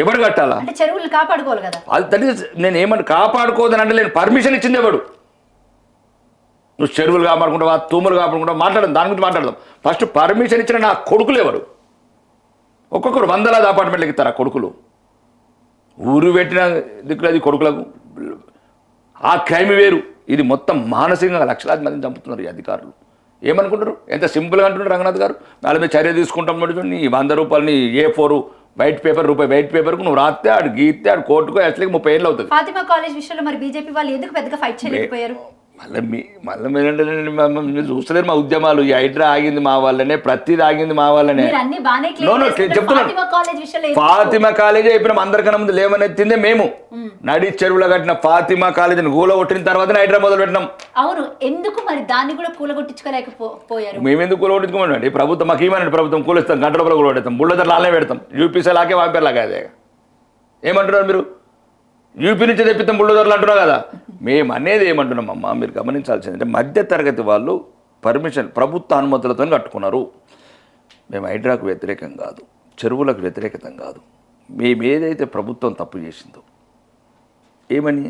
S2: ఎవరు కట్టాలా?
S1: అంటే చెరువులు కాపాడుకోవాలి కదా.
S2: అది నేను ఏమన్నా కాపాడుకోదని అంటే నేను పర్మిషన్ ఇచ్చింది ఎవడు? నువ్వు చెరువులు కాపాడుకుంటావా, తూములు కాపాడుకుంటావా, మాట్లాడదాం, దాని గురించి మాట్లాడదాం. ఫస్ట్ పర్మిషన్ ఇచ్చిన నా కొడుకులు ఎవరు? ఒక్కొక్కరు 100 అపార్ట్మెంట్లకు ఇస్తారు ఆ కొడుకులు. ఊరు పెట్టిన దిక్కులది కొడుకులకు. ఆ క్రైమ్ వేరు, ఇది మొత్తం మానసికంగా లక్షలాది మందిని చంపుతున్నారు ఈ అధికారులు. ఏమనుకుంటారు? ఎంత సింపుల్గా అంటున్నారు రంగనాథ్ గారు, వాళ్ళ మీద చర్య తీసుకుంటాం. నీ 100 రూపాయలు నీ A4 వైట్ పేపర్ వైట్ పేపర్కు నువ్వు రాస్తే ఆడు గీస్తే ఆడు కోర్టుకో అసలు 30 ఏళ్ళు అవుతుంది.
S1: ఫాతిమా కాలేజ్ విషయంలో మరి బీజేపీ వాళ్ళు ఎందుకు పెద్దగా ఫైట్ చేయలేకపోయారు?
S2: మళ్ళీ మీరు చూస్తలేరు మా ఉద్యమాలు. ఈ హైడ్రా ఆగింది మా వాళ్ళనే, ప్రతిది ఆగింది మా వాళ్ళనే. చెప్తున్నా ఫాతిమా కాలేజీ అయిపోయినా అందరికన్నా ముందు లేవనెత్తిందే మేము. నడి చెరువులో కట్టిన ఫాతిమా కాలేజీని కూలగొట్టిన తర్వాత హైడ్రా మొదలు పెట్టినాం.
S1: అవును, ఎందుకు మరి దాన్ని కూడా కూలగొట్టించుకోలేకపోయారు?
S2: మేమెందుకు కూలగొట్టించుకోమండి? ప్రభుత్వం మాకు ఏమనండి, ప్రభుత్వం కూలిస్తాం, గంట రూపాయలు కూలగొడతాం, బుల్లెదర్ లానే పెడతాం, యూపీసీ లాగే వాంపేర్ లాగా. అదే ఏమంటున్నారు మీరు? యూపీ నుంచి తెప్పిస్తాం బుల్డోజర్లు అంటున్నావు కదా. మేము అనేది ఏమంటున్నామమ్మా, మీరు గమనించాల్సింది అంటే మధ్య తరగతి వాళ్ళు పర్మిషన్ ప్రభుత్వ అనుమతులతో కట్టుకున్నారు. మేము హైడ్రాకు వ్యతిరేకం కాదు, చెరువులకు వ్యతిరేకతం కాదు. మేము ఏదైతే ప్రభుత్వం తప్పు చేసిందో, ఏమని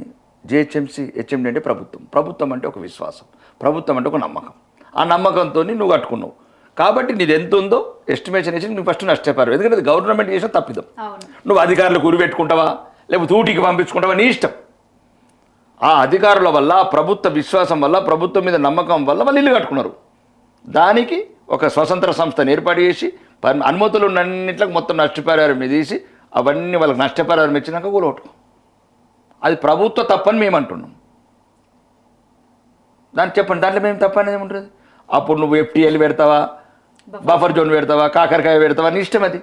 S2: జిహెచ్ఎంసీ హెచ్ఎండి అంటే ప్రభుత్వం అంటే ఒక విశ్వాసం, ప్రభుత్వం అంటే ఒక నమ్మకం. ఆ నమ్మకంతో నువ్వు కట్టుకున్నావు కాబట్టి నీది ఎంత ఉందో ఎస్టిమేషన్ వేసి నువ్వు ఫస్ట్ నష్టపోయారు. ఎందుకంటే అది గవర్నమెంట్ చేసిన తప్పిదం. నువ్వు అధికారులకు ఉరి పెట్టుకుంటావా లేకపోతే ఊటికి పంపించుకుంటావా నీ ఇష్టం. ఆ అధికారుల వల్ల, ప్రభుత్వ విశ్వాసం వల్ల, ప్రభుత్వం మీద నమ్మకం వల్ల వాళ్ళు ఇల్లు కట్టుకున్నారు. దానికి ఒక స్వతంత్ర సంస్థను ఏర్పాటు చేసి అనుమతులు అన్నింటికి మొత్తం నష్టపరిహారం తీసి అవన్నీ వాళ్ళకి నష్టపరిహారం ఇచ్చినాక కూలగొట్టుకో. అది ప్రభుత్వ తప్పని మేము అంటున్నాం. దాన్ని చెప్పండి, దాంట్లో మేము తప్పనేది ఉంటుంది. అప్పుడు నువ్వు ఎఫ్టీఎల్ పెడతావా, బఫర్ జోన్ పెడతావా, కాకరకాయ పెడతావా, నీ ఇష్టం అది.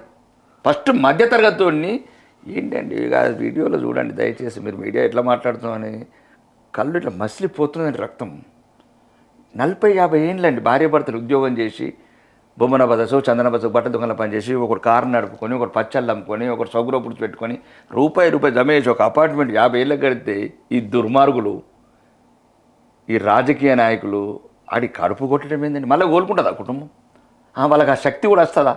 S2: ఫస్ట్ మధ్యతరగతిని ఏంటండి ఇక వీడియోలో చూడండి దయచేసి. మీరు మీడియా ఎట్లా మాట్లాడుతామని కళ్ళు ఇట్లా మసిలిపోతుందండి రక్తం. 40-50 ఏండ్లండి భార్యాభర్తలు ఉద్యోగం చేసి బొమ్మన బదసు చందన బదసు బట్ట దొంగల పనిచేసి ఒకరు కారు నడుపుకొని, ఒకరు పచ్చళ్ళు అమ్ముకొని, ఒకరు సౌకర్య పుడిచి పెట్టుకొని రూపాయి జమ చేసి ఒక అపార్ట్మెంట్ 50 ఏళ్ళకి కడితే ఈ దుర్మార్గులు, ఈ రాజకీయ నాయకులు ఆడి కడుపు కొట్టడం ఏందండి? మళ్ళీ కోలుకుంటుందా కుటుంబం? వాళ్ళకి ఆ శక్తి కూడా వస్తుందా?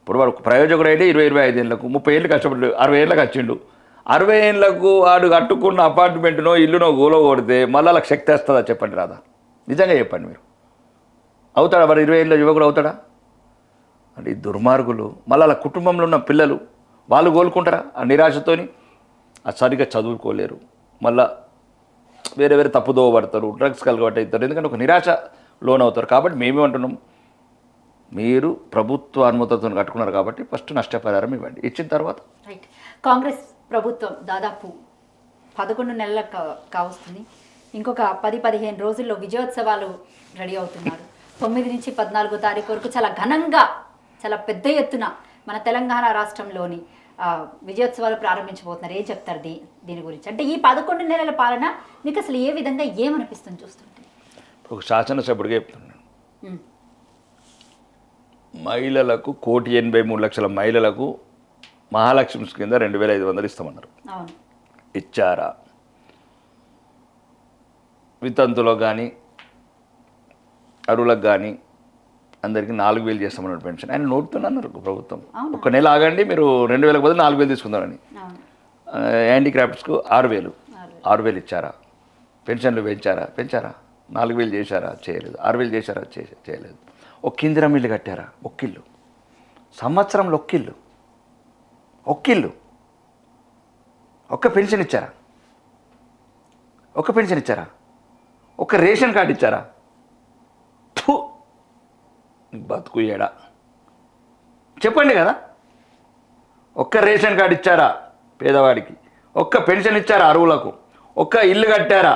S2: ఇప్పుడు వాడు ప్రయోజకుడు అయితే 20-25 ఏళ్ళకు 30 ఏళ్ళు కష్టపడి 60 ఏళ్ళకి వచ్చిండు. 60 ఏళ్ళకు వాడు కట్టుకున్న అపార్ట్మెంట్నో ఇల్లునో గోలో కొడితే మళ్ళీ వాళ్ళకి శక్తి వస్తుందా చెప్పండి? రాదా? నిజంగా చెప్పండి. మీరు అవుతాడా? మరి 20 ఏళ్ళ యువకుడు అవుతాడా? అంటే ఈ దుర్మార్గులు మళ్ళీ వాళ్ళ కుటుంబంలో ఉన్న పిల్లలు వాళ్ళు కోలుకుంటారా? ఆ నిరాశతోని అది సరిగ్గా చదువుకోలేరు, మళ్ళీ వేరే తప్పుదోవ పడతారు, డ్రగ్స్ కలగబట్టి అవుతారు. ఎందుకంటే ఒక నిరాశ లోనవుతారు. కాబట్టి మేమేమంటున్నాం, మీరు ప్రభుత్వ అనుమతితో కట్టుకున్నారు కాబట్టి ఫస్ట్ నష్టపరిహారం ఇవ్వండి, ఇచ్చిన తర్వాత.
S1: రైట్. కాంగ్రెస్ ప్రభుత్వం దాదాపు 11 నెలల కావస్తుంది. ఇంకొక 10-15 రోజుల్లో విజయోత్సవాలు రెడీ అవుతున్నారు. 9 నుంచి 14 తారీఖు వరకు చాలా ఘనంగా, చాలా పెద్ద ఎత్తున మన తెలంగాణ రాష్ట్రంలోని విజయోత్సవాలు ప్రారంభించబోతున్నారు. ఏం చెప్తారు దీని గురించి? అంటే ఈ 11 నెలల పాలన మీకు అసలు ఏ విధంగా ఏమనిపిస్తుంది చూస్తుంటే?
S2: ఒక శాసనసభ్యుడిగా చెప్తున్నాను, మహిళలకు 1,83,00,000 మహిళలకు మహాలక్ష్మి కింద 2,500 ఇస్తామన్నారు. ఇచ్చారా? వితంతులకు కానీ అరువులకు కానీ అందరికీ 4,000 చేస్తామన్నారు పెన్షన్. ఆయన నోటుతున్నారు ప్రభుత్వం. ఒక నెల ఆగండి, మీరు 2,000 బదులు 4,000 తీసుకుందామని. హ్యాండిక్రాఫ్ట్స్కు 6,000 ఇచ్చారా? పెన్షన్లు పెంచారా? 4,000 చేశారా? చేయలేదు. 6,000 చేశారా? చేయలేదు. ఒక ఇందిరం ఇల్లు కట్టారా? ఒక్కిల్లు. సంవత్సరంలో ఒక్కిల్లు. ఒక్క పెన్షన్ ఇచ్చారా? ఒక రేషన్ కార్డు ఇచ్చారా? బతుకు ఏడా చెప్పండి కదా. ఒక్క రేషన్ కార్డు ఇచ్చారా పేదవాడికి? ఒక్క పెన్షన్ ఇచ్చారా అరువులకు? ఒక్క ఇల్లు కట్టారా?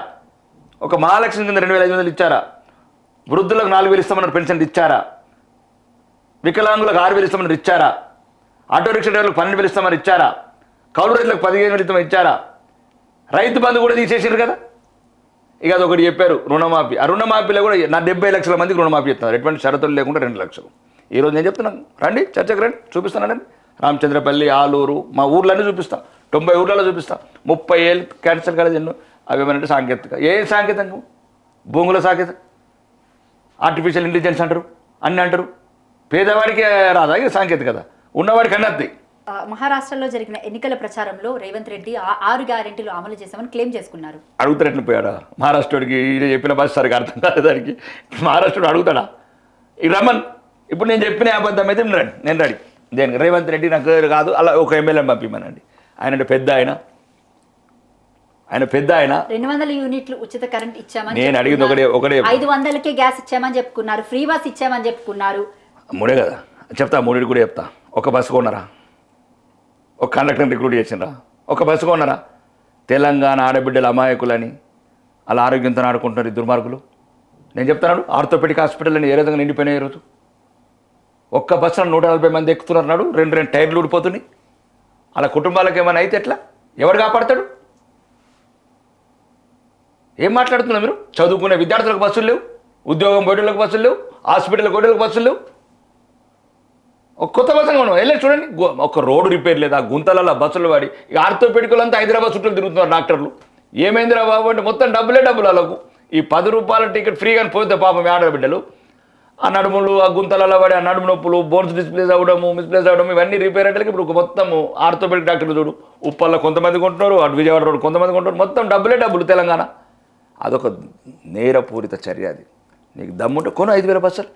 S2: ఒక మహాలక్ష్మి కింద 2,500 ఇచ్చారా? వృద్ధులకు 4,000 ఇస్తామన్నారు పెన్షన్ ఇచ్చారా? వికలాంగులకు 6,000 ఇస్తామన్నారు ఇచ్చారా? ఆటో రిక్షా డ్రైవర్లకు 12,000 ఇస్తామని ఇచ్చారా? కౌలు రైతులకు 15,000 ఇస్తామని ఇచ్చారా? రైతు బంధు కూడా తీసేసారు కదా. ఇక అది ఒకటి చెప్పారు, రుణమాఫీ. ఆ రుణమాఫీలో కూడా 70 లక్షల మందికి రుణమాఫీ ఇస్తున్నారు, ఎటువంటి షరతులు లేకుండా 2 లక్షలు. ఈరోజు నేను చెప్తున్నాను, రండి చర్చకు రండి, చూపిస్తానండి. రామచంద్రపల్లి, ఆలూరు, మా ఊర్లన్నీ చూపిస్తా, 90 ఊర్లలో చూపిస్తా. 30 ఏళ్ళు క్యాన్సర్ కాలేదు ఎన్నో. అవి ఏమంటే సాంకేతిక. ఏ సాంకేతికం? భూముల సాంకేతిక, ఆర్టిఫిషియల్ ఇంటెలిజెన్స్ అంటారు, అన్నీ అంటారు. పేదవాడికి రాదా ఇక సాంకేతికత? ఉన్నవాడికి అన్నది.
S1: మహారాష్ట్రలో జరిగిన ఎన్నికల ప్రచారంలో రేవంత్ రెడ్డి 6 గ్యారెంటీలు అమలు చేశామని క్లెయిమ్ చేసుకున్నారు. అడుగుతాడు
S2: పోయాడా మహారాష్ట్రడికి? చెప్పిన భాష సరిగ్గా అర్థం కాదు దానికి. మహారాష్ట్రుడు అడుగుతాడా? ఇక రమ్మన్. ఇప్పుడు నేను చెప్పిన అబద్ధం అయితే నేను రెడీ. దేనికి? రేవంత్ రెడ్డి నాకు కాదు, అలా ఒక ఎమ్మెల్యేని పంపిమనండి. ఆయన పెద్ద ఆయన
S1: 200 యూనిట్లు ఉచిత కరెంట్ ఇచ్చామని
S2: నేను అడిగింది ఒకటే
S1: 500కే గ్యాస్ ఇచ్చామని చెప్పుకున్నారు, ఫ్రీ బస్ ఇచ్చామని చెప్పుకున్నారు.
S2: మూడే కదా చెప్తా, మూడింటి కూడా చెప్తా. ఒక బస్సు కొన్నారా? ఒక కండక్టర్ని రిక్రూట్ చేసినరా? ఒక బస్సు కొన్నారా? తెలంగాణ ఆడబిడ్డల అమాయకులని అలా ఆరోగ్యంతో ఆడుకుంటున్నారు ఈ దుర్మార్గులు. నేను చెప్తున్నాడు, ఆర్థోపెడిక్ హాస్పిటల్ అని ఏ విధంగా నిండిపోయినాయి ఈరోజు. ఒక్క బస్సులో 140 మంది ఎక్కుతున్నారు నాడు, 2 టైర్లు ఊడిపోతున్నాయి. అలా కుటుంబాలకు ఏమైనా అయితే ఎట్లా? ఎవరు కాపాడతాడు? ఏం మాట్లాడుతున్నారు మీరు? చదువుకునే విద్యార్థులకు బస్సులు లేవు, ఉద్యోగం పోయేళ్ళకు బస్సులు లేవు, హాస్పిటల్ పోయేళ్ళకు బస్సులు లేవు. ఒక కొత్త బస్సు మనం వెళ్ళి చూడండి, ఒక రోడ్డు రిపేర్ లేదా, గుంతలలో బస్సులు వాడి ఇక ఆర్థోపెడికల్ అంతా హైదరాబాద్ చుట్టూ తిరుగుతున్నారు డాక్టర్లు. ఏమైందిరా బాబు అంటే మొత్తం డబ్బులు వాళ్ళకు. ఈ 10 రూపాయల టికెట్ ఫ్రీగా పోతే పాపం ఆడబిడ్డలు ఆ నడుములు ఆ గుంతలలో పడి ఆ నడుము నొప్పులు బోన్స్ మిస్ప్లేస్ అవ్వడం ఇవన్నీ రిపేర్ అంటే ఇప్పుడు మొత్తము ఆర్థోపెడిక్ డాక్టర్లు చూడు ఉప్పల్లో కొంతమంది కొంటున్నారు, అటు విజయవాడ రోడ్ కొంతమంది కొంటున్నారు, మొత్తం డబ్బులు తెలంగాణ. అదొక నేరపూరిత చర్య. అది నీకు దమ్ముంటే కొను 5,000 బస్సులు,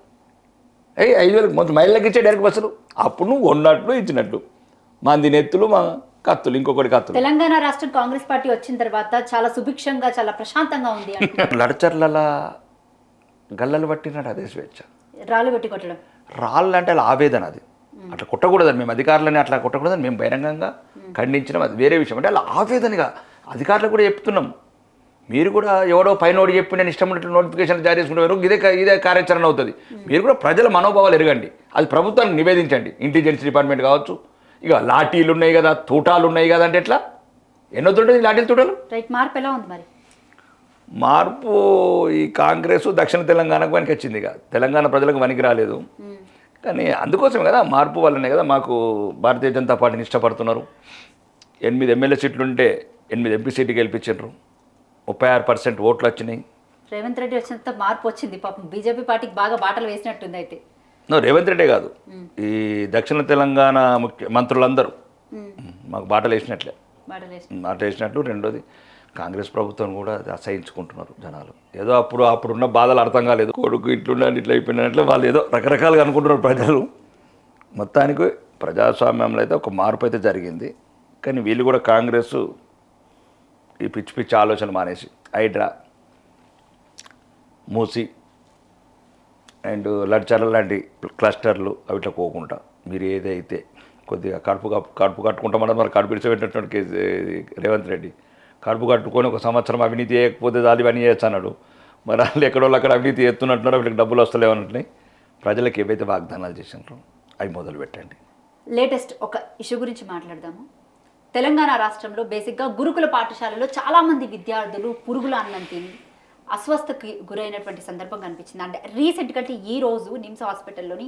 S2: 5,000 మొత్తం మైళ్ళకి ఇచ్చే డైరెక్ట్ బస్సులు. అప్పుడు నువ్వు ఉన్నట్లు ఇచ్చినట్టు మంది నెత్తులు మా కత్తులు ఇంకొకటి కత్తులు.
S1: తెలంగాణ రాష్ట్రం కాంగ్రెస్ పార్టీ వచ్చిన తర్వాత చాలా సుభిక్షంగా చాలా ప్రశాంతంగా ఉంది అంటున్నారు.
S2: లడచర్ల గల్లలు పట్టినాడు అదే స్వేచ్ఛ.
S1: రాళ్ళు పెట్టి కొట్టడం,
S2: రాళ్ళు అంటే అలా ఆవేదన. అది అట్లా కొట్టకూడదని మేము అధికారులని అట్లా కొట్టకూడదని మేము బహిరంగంగా ఖండించినాం. అది వేరే విషయం. అంటే అలా ఆవేదనగా అధికారులు కూడా చెప్తున్నాం. మీరు కూడా ఎవడో పైనోడు చెప్పి నేను ఇష్టం ఉన్నట్టు నోటిఫికేషన్ జారీ చేసుకుంటారు, ఇదే కార్యాచరణ అవుతుంది. మీరు కూడా ప్రజల మనోభావాలు ఎరగండి, అది ప్రభుత్వానికి నివేదించండి. ఇంటెలిజెన్స్ డిపార్ట్మెంట్ కావచ్చు, ఇక లాఠీలు ఉన్నాయి కదా, తూటాలు ఉన్నాయి కదా, అంటే ఎట్లా ఎన్నొద్దుంటుంది లాఠీలు తూటాలు.
S1: రైట్, మార్పు ఎలా ఉంది మరి?
S2: మార్పు ఈ కాంగ్రెస్ దక్షిణ తెలంగాణకు వనికి వచ్చింది. ఇక తెలంగాణ ప్రజలకు వనికి రాలేదు. కానీ అందుకోసమే కదా, మార్పు వల్లనే కదా మాకు భారతీయ జనతా పార్టీని ఇష్టపడుతున్నారు. 8 ఎమ్మెల్యే సీట్లుంటే 8 ఎంపీ సీట్లు గెలిపించారు. 36% ఓట్లు వచ్చినాయి.
S1: రేవంత్ రెడ్డి వచ్చినంత మార్పు వచ్చింది. పాపం బీజేపీ పార్టీకి బాగా బాటలు వేసినట్టుంది. అయితే
S2: రేవంత్ రెడ్డే కాదు, ఈ దక్షిణ తెలంగాణ మంత్రులందరూ మాకు బాటలు వేసినట్లే. బాటలు వేసినట్లు. రెండోది కాంగ్రెస్ ప్రభుత్వం కూడా అసహించుకుంటున్నారు జనాలు. ఏదో అప్పుడున్న బాధలు అర్థం కాలేదు. కొడుకు ఇట్లుండాలి ఇట్లా అయిపోయినట్లు వాళ్ళు ఏదో రకరకాలుగా అనుకుంటున్నారు ప్రజలు. మొత్తానికి ప్రజాస్వామ్యంలో అయితే ఒక మార్పు అయితే జరిగింది. కానీ వీళ్ళు కూడా కాంగ్రెస్ ఈ పిచ్చి ఆలోచనలు మానేసి హైడ్రా, మూసి అండ్ లడ్చర్ల లాంటి క్లస్టర్లు అవిట్లా పోకుండా మీరు ఏదైతే కొద్దిగా కడుపు కట్టుకుంటామన్నది మరి కడుపు విడిచిపెట్టినటువంటి రేవంత్ రెడ్డి కడుపు కట్టుకొని 1 సంవత్సరం అవినీతి చేయకపోతే దాని ఇవన్నీ చేయొచ్చు అన్నాడు. మరి వాళ్ళు ఎక్కడోళ్ళు అక్కడ అవినీతి చేస్తున్నట్టున్నారో వీళ్ళకి డబ్బులు వస్తలేవన్నట్లున్నాయి. ప్రజలకు ఏవైతే వాగ్దానాలు చేసినారో అవి మొదలు పెట్టండి.
S1: లేటెస్ట్ ఒక ఇష్యూ గురించి మాట్లాడదాము. తెలంగాణ రాష్ట్రంలో బేసిక్గా గురుకుల పాఠశాలలో చాలామంది విద్యార్థులు పురుగుల అన్నం తిని అస్వస్థకి గురైనటువంటి సందర్భం కనిపించింది. అంటే రీసెంట్గా ఈ రోజు నిమ్స్ హాస్పిటల్లోని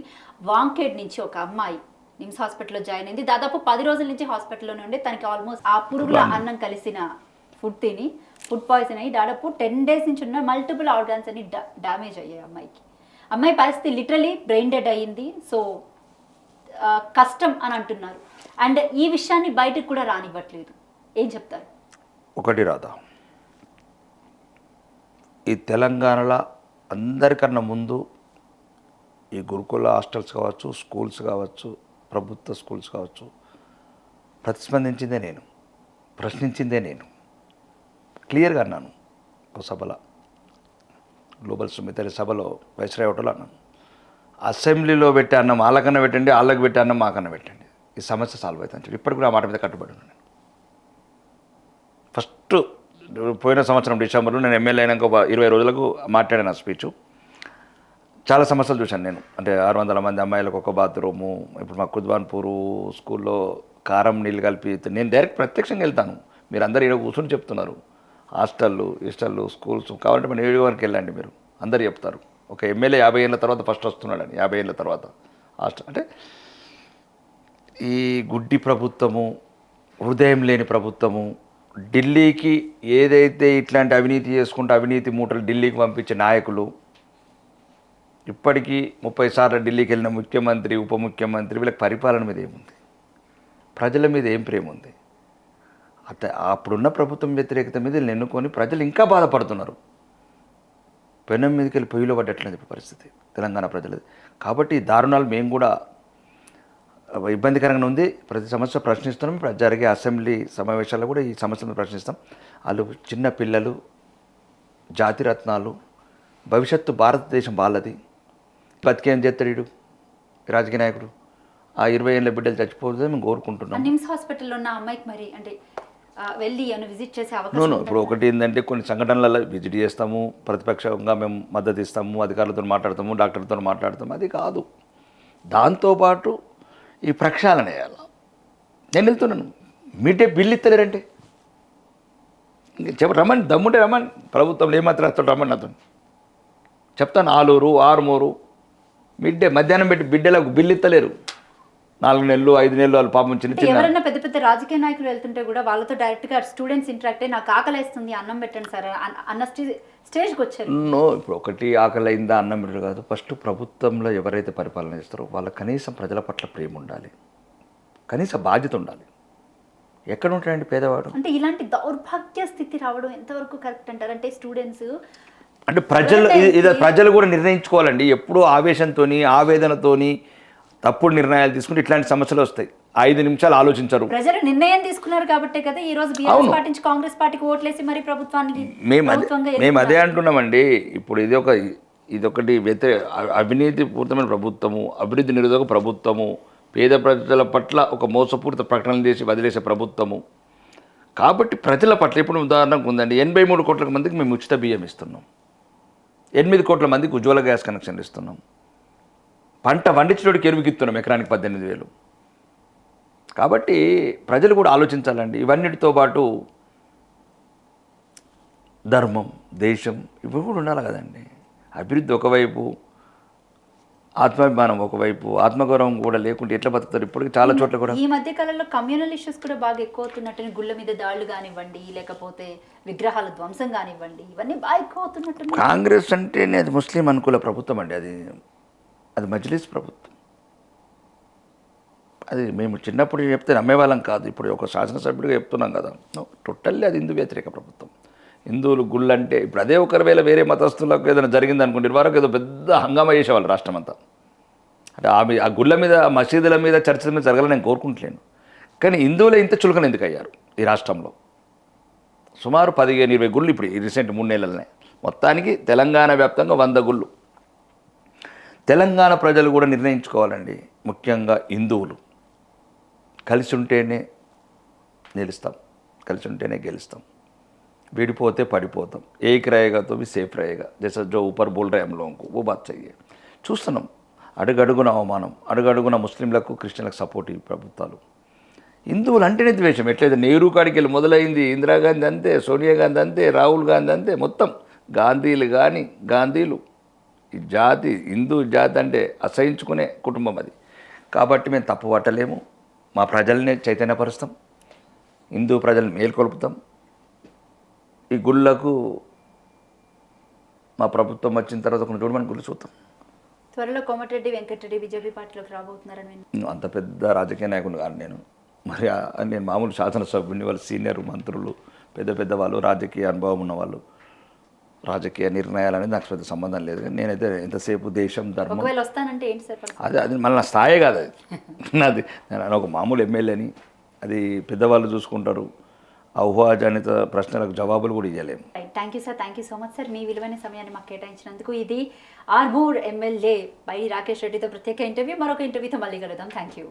S1: వాంకేడ్ నుంచి ఒక అమ్మాయి నిమ్స్ హాస్పిటల్లో జాయిన్ అయింది. దాదాపు 10 రోజుల నుంచి హాస్పిటల్లోనే ఉండే తనకి ఆల్మోస్ట్ ఆ పురుగుల అన్నం కలిసిన ఫుడ్ తిని ఫుడ్ పాయిజన్ అయ్యి దాదాపు 10 days నుంచి ఉన్న మల్టిపుల్ ఆర్గాన్స్ అని డ్యామేజ్ అయ్యాయి అమ్మాయికి. అమ్మాయి పరిస్థితి లిటరలీ బ్రెయిన్ డెడ్ అయ్యింది. సో కష్టం అని అంటున్నారు. అండ్ ఈ విషయాన్ని బయటకు కూడా రానివ్వట్లేదు. ఏం చెప్తారు?
S2: ఒకటి రాదా, ఈ తెలంగాణలో అందరికన్నా ముందు ఈ గురుకుల హాస్టల్స్ కావచ్చు, స్కూల్స్ కావచ్చు, ప్రభుత్వ స్కూల్స్ కావచ్చు, ప్రతిస్పందించిందే నేను, ప్రశ్నించిందే నేను. క్లియర్గా అన్నాను ఒక సభలో, గ్లోబల్ సుమితరి సభలో వైస్రాయ్ హోటల్ అన్నాను, అసెంబ్లీలో పెట్టే అన్నం వాళ్ళకన్నా పెట్టండి, వాళ్ళకి పెట్టే అన్నం మాకన్నా పెట్టండి, ఈ సమస్య సాల్వ్ అవుతుందని చెప్పి ఇప్పటికి కూడా ఆ మాట మీద కట్టుబడి ఉన్నాను. ఫస్ట్ పోయిన సంవత్సరం డిసెంబర్లో నేను ఎమ్మెల్యే అయినాక 20 రోజులకు మాట్లాడాను ఆ స్పీచ్. చాలా సమస్యలు చూశాను నేను. అంటే 600 మంది అమ్మాయిలకు ఒక బాత్రూము, ఇప్పుడు మా కుద్వాన్పూర్ స్కూల్లో కారం నీళ్ళు కలిపి, నేను డైరెక్ట్ ప్రత్యక్షంగా వెళ్తాను. మీరు అందరు ఇక్కడ కూర్చొని చెప్తున్నారు. హాస్టళ్ళు స్కూల్స్ కావాలంటే మన నియోజకవర్గంకి వెళ్ళండి, మీరు అందరు చెప్తారు. ఒక ఎమ్మెల్యే 50 ఏళ్ళ తర్వాత ఫస్ట్ వస్తున్నాడని, 50 ఏళ్ళ తర్వాత హాస్టల్. అంటే ఈ గుడ్డి ప్రభుత్వము, హృదయం లేని ప్రభుత్వము, ఢిల్లీకి ఏదైతే ఇట్లాంటి అవినీతి చేసుకుంటే అవినీతి మూటలు ఢిల్లీకి పంపించే నాయకులు, ఇప్పటికీ 30 సార్లు ఢిల్లీకి వెళ్ళిన ముఖ్యమంత్రి, ఉప ముఖ్యమంత్రి, వీళ్ళకి పరిపాలన మీద ఏముంది? ప్రజల మీద ఏం ప్రేమ ఉంది? అప్పుడున్న ప్రభుత్వం వ్యతిరేకత మీద వీళ్ళు ఎన్నుకొని ప్రజలు ఇంకా బాధపడుతున్నారు. పెనం మీదకి వెళ్ళి పొయ్యిలో పడ్డట్లని చెప్పే పరిస్థితి తెలంగాణ ప్రజలది. కాబట్టి ఈ దారుణాలు మేము కూడా ఇబ్బందికరంగా ఉంది. ప్రతి సమస్య ప్రశ్నిస్తున్నాం. ఇప్పుడు జరిగే అసెంబ్లీ సమావేశాల్లో కూడా ఈ సమస్యను ప్రశ్నిస్తాం. వాళ్ళు చిన్న పిల్లలు, జాతిరత్నాలు, భవిష్యత్తు భారతదేశం వాళ్ళది. బతికేం చేస్తాడు వీడు రాజకీయ నాయకుడు? ఆ 20 ఏళ్ళ బిడ్డలు చచ్చిపోతుందని మేము కోరుకుంటున్నాం.
S1: నిమ్స్ హాస్పిటల్లో ఉన్న అమ్మాయికి మరి అంటే వెళ్ళి విజిట్ చేసే అవకాశం
S2: ఇప్పుడు ఒకటి ఏంటంటే కొన్ని సంఘటనలలో విజిట్ చేస్తాము, ప్రతిపక్షంగా మేము మద్దతు ఇస్తాము, అధికారులతో మాట్లాడతాము, డాక్టర్లతో మాట్లాడతాము. అది కాదు, దాంతోపాటు ఈ ప్రక్షాళన వేయాలి. నేను వెళ్తున్నాను, మీటే బిల్లు ఇస్తలేరంటే రమ్మని, దమ్ముంటే రమ్మని. ప్రభుత్వంలో ఏమాత్రం వస్తాడు రమ్మని నాతో చెప్తాను. ఆలూరు, ఆరుమూరు మధ్యాహ్నం పెట్టి బిడ్డలకు బిల్లు ఇస్తలేరు. 4 నెలలు 5 నెలలు వాళ్ళు పాపం చిన్న
S1: అంటే
S2: చిన్న
S1: ఎవరైనా పెద్ద పెద్ద రాజకీయ నాయకులు వెళ్తుంటే కూడా వాళ్ళతో డైరెక్ట్ గా స్టూడెంట్స్ ఇంటరాక్ట్ అయ్యి నాకు ఆకలేస్తుంది అన్నం పెట్టండి సార్ అన్న స్టేజ్కి వచ్చారు.
S2: నో, ఇప్పుడు ఒకటి ఆకలి అయిందా అన్నం పెట్టడు కాదు. ఫస్ట్ ప్రభుత్వంలో ఎవరైతే పరిపాలన చేస్తారో వాళ్ళ కనీసం ప్రజల పట్ల ప్రేమ ఉండాలి, కనీస బాధ్యత ఉండాలి. ఎక్కడ ఉంటాడండి పేదవాడు?
S1: అంటే ఇలాంటి దౌర్భాగ్య స్థితి రావడం ఎంతవరకు కరెక్ట్ అంటారు? అంటే స్టూడెంట్స్
S2: అంటే ప్రజలు కూడా నిర్ణయించుకోవాలండి. ఎప్పుడూ ఆవేశంతోని ఆవేదనతోని తప్పుడు నిర్ణయాలు తీసుకుంటే ఇట్లాంటి సమస్యలు వస్తాయి. 5 నిమిషాలు ఆలోచించరు.
S1: ప్రజలు నిర్ణయం తీసుకున్నారు కాబట్టే కదా ఈ రోజు బీఆర్ఎస్ పార్టీ నుంచి కాంగ్రెస్ పార్టీకి ఓట్లేసి మరి ప్రభుత్వానికి
S2: మేము అదే అంటున్నామండి. ఇప్పుడు ఇదొకటి అవినీతి పూరితమైన ప్రభుత్వము, అభివృద్ధి నిరోధక ప్రభుత్వము, పేద ప్రజల పట్ల ఒక మోసపూరిత ప్రకటనలు చేసి వదిలేసే ప్రభుత్వము. కాబట్టి ప్రజల పట్ల ఇప్పుడు ఉదాహరణకు ఉందండి, 83 కోట్ల మందికి మేము ఉచిత బియ్యం ఇస్తున్నాం, 8 కోట్ల మందికి ఉజ్వల గ్యాస్ కనెక్షన్లు ఇస్తున్నాం, పంట వండించడానికి ఎరువుకిస్తున్నాం ఎకరానికి 18,000. కాబట్టి ప్రజలు కూడా ఆలోచించాలండి. ఇవన్నిటితో పాటు ధర్మం, దేశం ఇవి కూడా ఉండాలి కదండి. అభివృద్ధి ఒకవైపు, ఆత్మాభిమానం ఒకవైపు, ఆత్మగౌరవం కూడా లేకుంటే ఎట్లా బతుకుతారు? ఇప్పటికి చాలా చోట్ల కూడా
S1: ఈ మధ్య కాలంలో కమ్యూనల్ ఇష్యూస్ కూడా బాగా ఎక్కువ అవుతున్నట్టు, గుళ్ళ మీద దాడులు కానివ్వండి, లేకపోతే విగ్రహాల ధ్వంసం కానివ్వండి, ఇవన్నీ బాగా ఎక్కువ అవుతున్నట్టు.
S2: కాంగ్రెస్ అంటేనే అది ముస్లిం అనుకూల ప్రభుత్వం అండి. అది మజ్లిస్ ప్రభుత్వం. అది మేము చిన్నప్పుడు చెప్తే నమ్మేవాళ్ళం కాదు. ఇప్పుడు ఒక శాసనసభ్యుడిగా చెప్తున్నాం కదా, టోటల్లీ అది హిందూ వ్యతిరేక ప్రభుత్వం. హిందువులు గుళ్ళు అంటే ఇప్పుడు అదే ఒకవేళ వేరే మతస్థులకు ఏదైనా జరిగింది అనుకుంటే వరకు ఏదో పెద్ద హంగామా చేసేవాళ్ళు రాష్ట్రం అంతా. అంటే ఆ గుళ్ళ మీద, మసీదుల మీద, చర్చల మీద జరగాలని నేను కోరుకుంటలేను. కానీ హిందువులే ఇంత చులకన ఎందుకు అయ్యారు ఈ రాష్ట్రంలో? సుమారు 15-20 గుళ్ళు ఇప్పుడు ఈ రీసెంట్ 3 నెలలనే. మొత్తానికి తెలంగాణ వ్యాప్తంగా 100 గుళ్ళు. తెలంగాణ ప్రజలు కూడా నిర్ణయించుకోవాలండి. ముఖ్యంగా హిందువులు కలిసి ఉంటేనే నిలుస్తాం, కలిసి ఉంటేనే గెలుస్తాం. విడిపోతే పడిపోతాం. ఏక్ रहेगा तो भी सेफ रहेगा, जैसा जो ऊपर बोल रहे हैं हम लोगों को वो बात चाहिए. చూస్తున్నాం అడుగడుగున అవమానం, అడుగడుగున ముస్లింలకు క్రిస్టియన్లకు సపోర్ట్ ఈ ప్రభుత్వాలు. హిందువులు అంటేనే ద్వేషం. ఎట్లయితే నెహ్రూ కాడికి వెళ్ళి మొదలైంది, ఇందిరాగాంధీ అంతే, సోనియా గాంధీ అంతే, రాహుల్ గాంధీ అంతే, మొత్తం గాంధీలు ఈ జాతి, హిందూ జాతి అంటే అసహించుకునే కుటుంబం అది. కాబట్టి మేము తప్పు పట్టలేము. మా ప్రజల్ని చైతన్యపరుస్తాం, హిందూ ప్రజల్ని మేల్కొల్పుతాం. ఈ గుళ్ళకు మా ప్రభుత్వం వచ్చిన తర్వాత కొన్ని చూడమని గుళ్ళు చూద్దాం.
S1: త్వరలో కోమటిరెడ్డి వెంకటరెడ్డి బీజేపీ పార్టీలోకి రాబోతున్నారని
S2: అంత పెద్ద రాజకీయ నాయకుడు కాదు నేను. మరి నేను మామూలు శాసనసభ్యుని, వాళ్ళు సీనియర్ మంత్రులు, పెద్ద వాళ్ళు, రాజకీయ అనుభవం ఉన్నవాళ్ళు. రాజకీయ నిర్ణయాలు అనేది నాకు పెద్ద సంబంధం లేదు. నేనైతే ఎంతసేపు దేశం, ధర్మం.
S1: ఒకవేళ వస్తానంటే ఏంటి సార్?
S2: అది మళ్ళీ నా స్థాయే కాదు. అది నేను ఒక మామూలు ఎమ్మెల్యేని. అది పెద్దవాళ్ళు చూసుకుంటారు. ఆ ఊహాజనిత ప్రశ్నలకు జవాబులు కూడా ఇవ్వలేము.
S1: Thank you sir, thank you so much sir. మీ విలువైన సమయాన్ని మాకు కేటాయించినందుకు. ఇది ఆర్మూర్ ఎమ్మెల్యే బై రాకేష్ రెడ్డితో ప్రత్యేక ఇంటర్వ్యూ. మరొక ఇంటర్వ్యూతో మళ్ళీ కలుద్దాం. Thank you.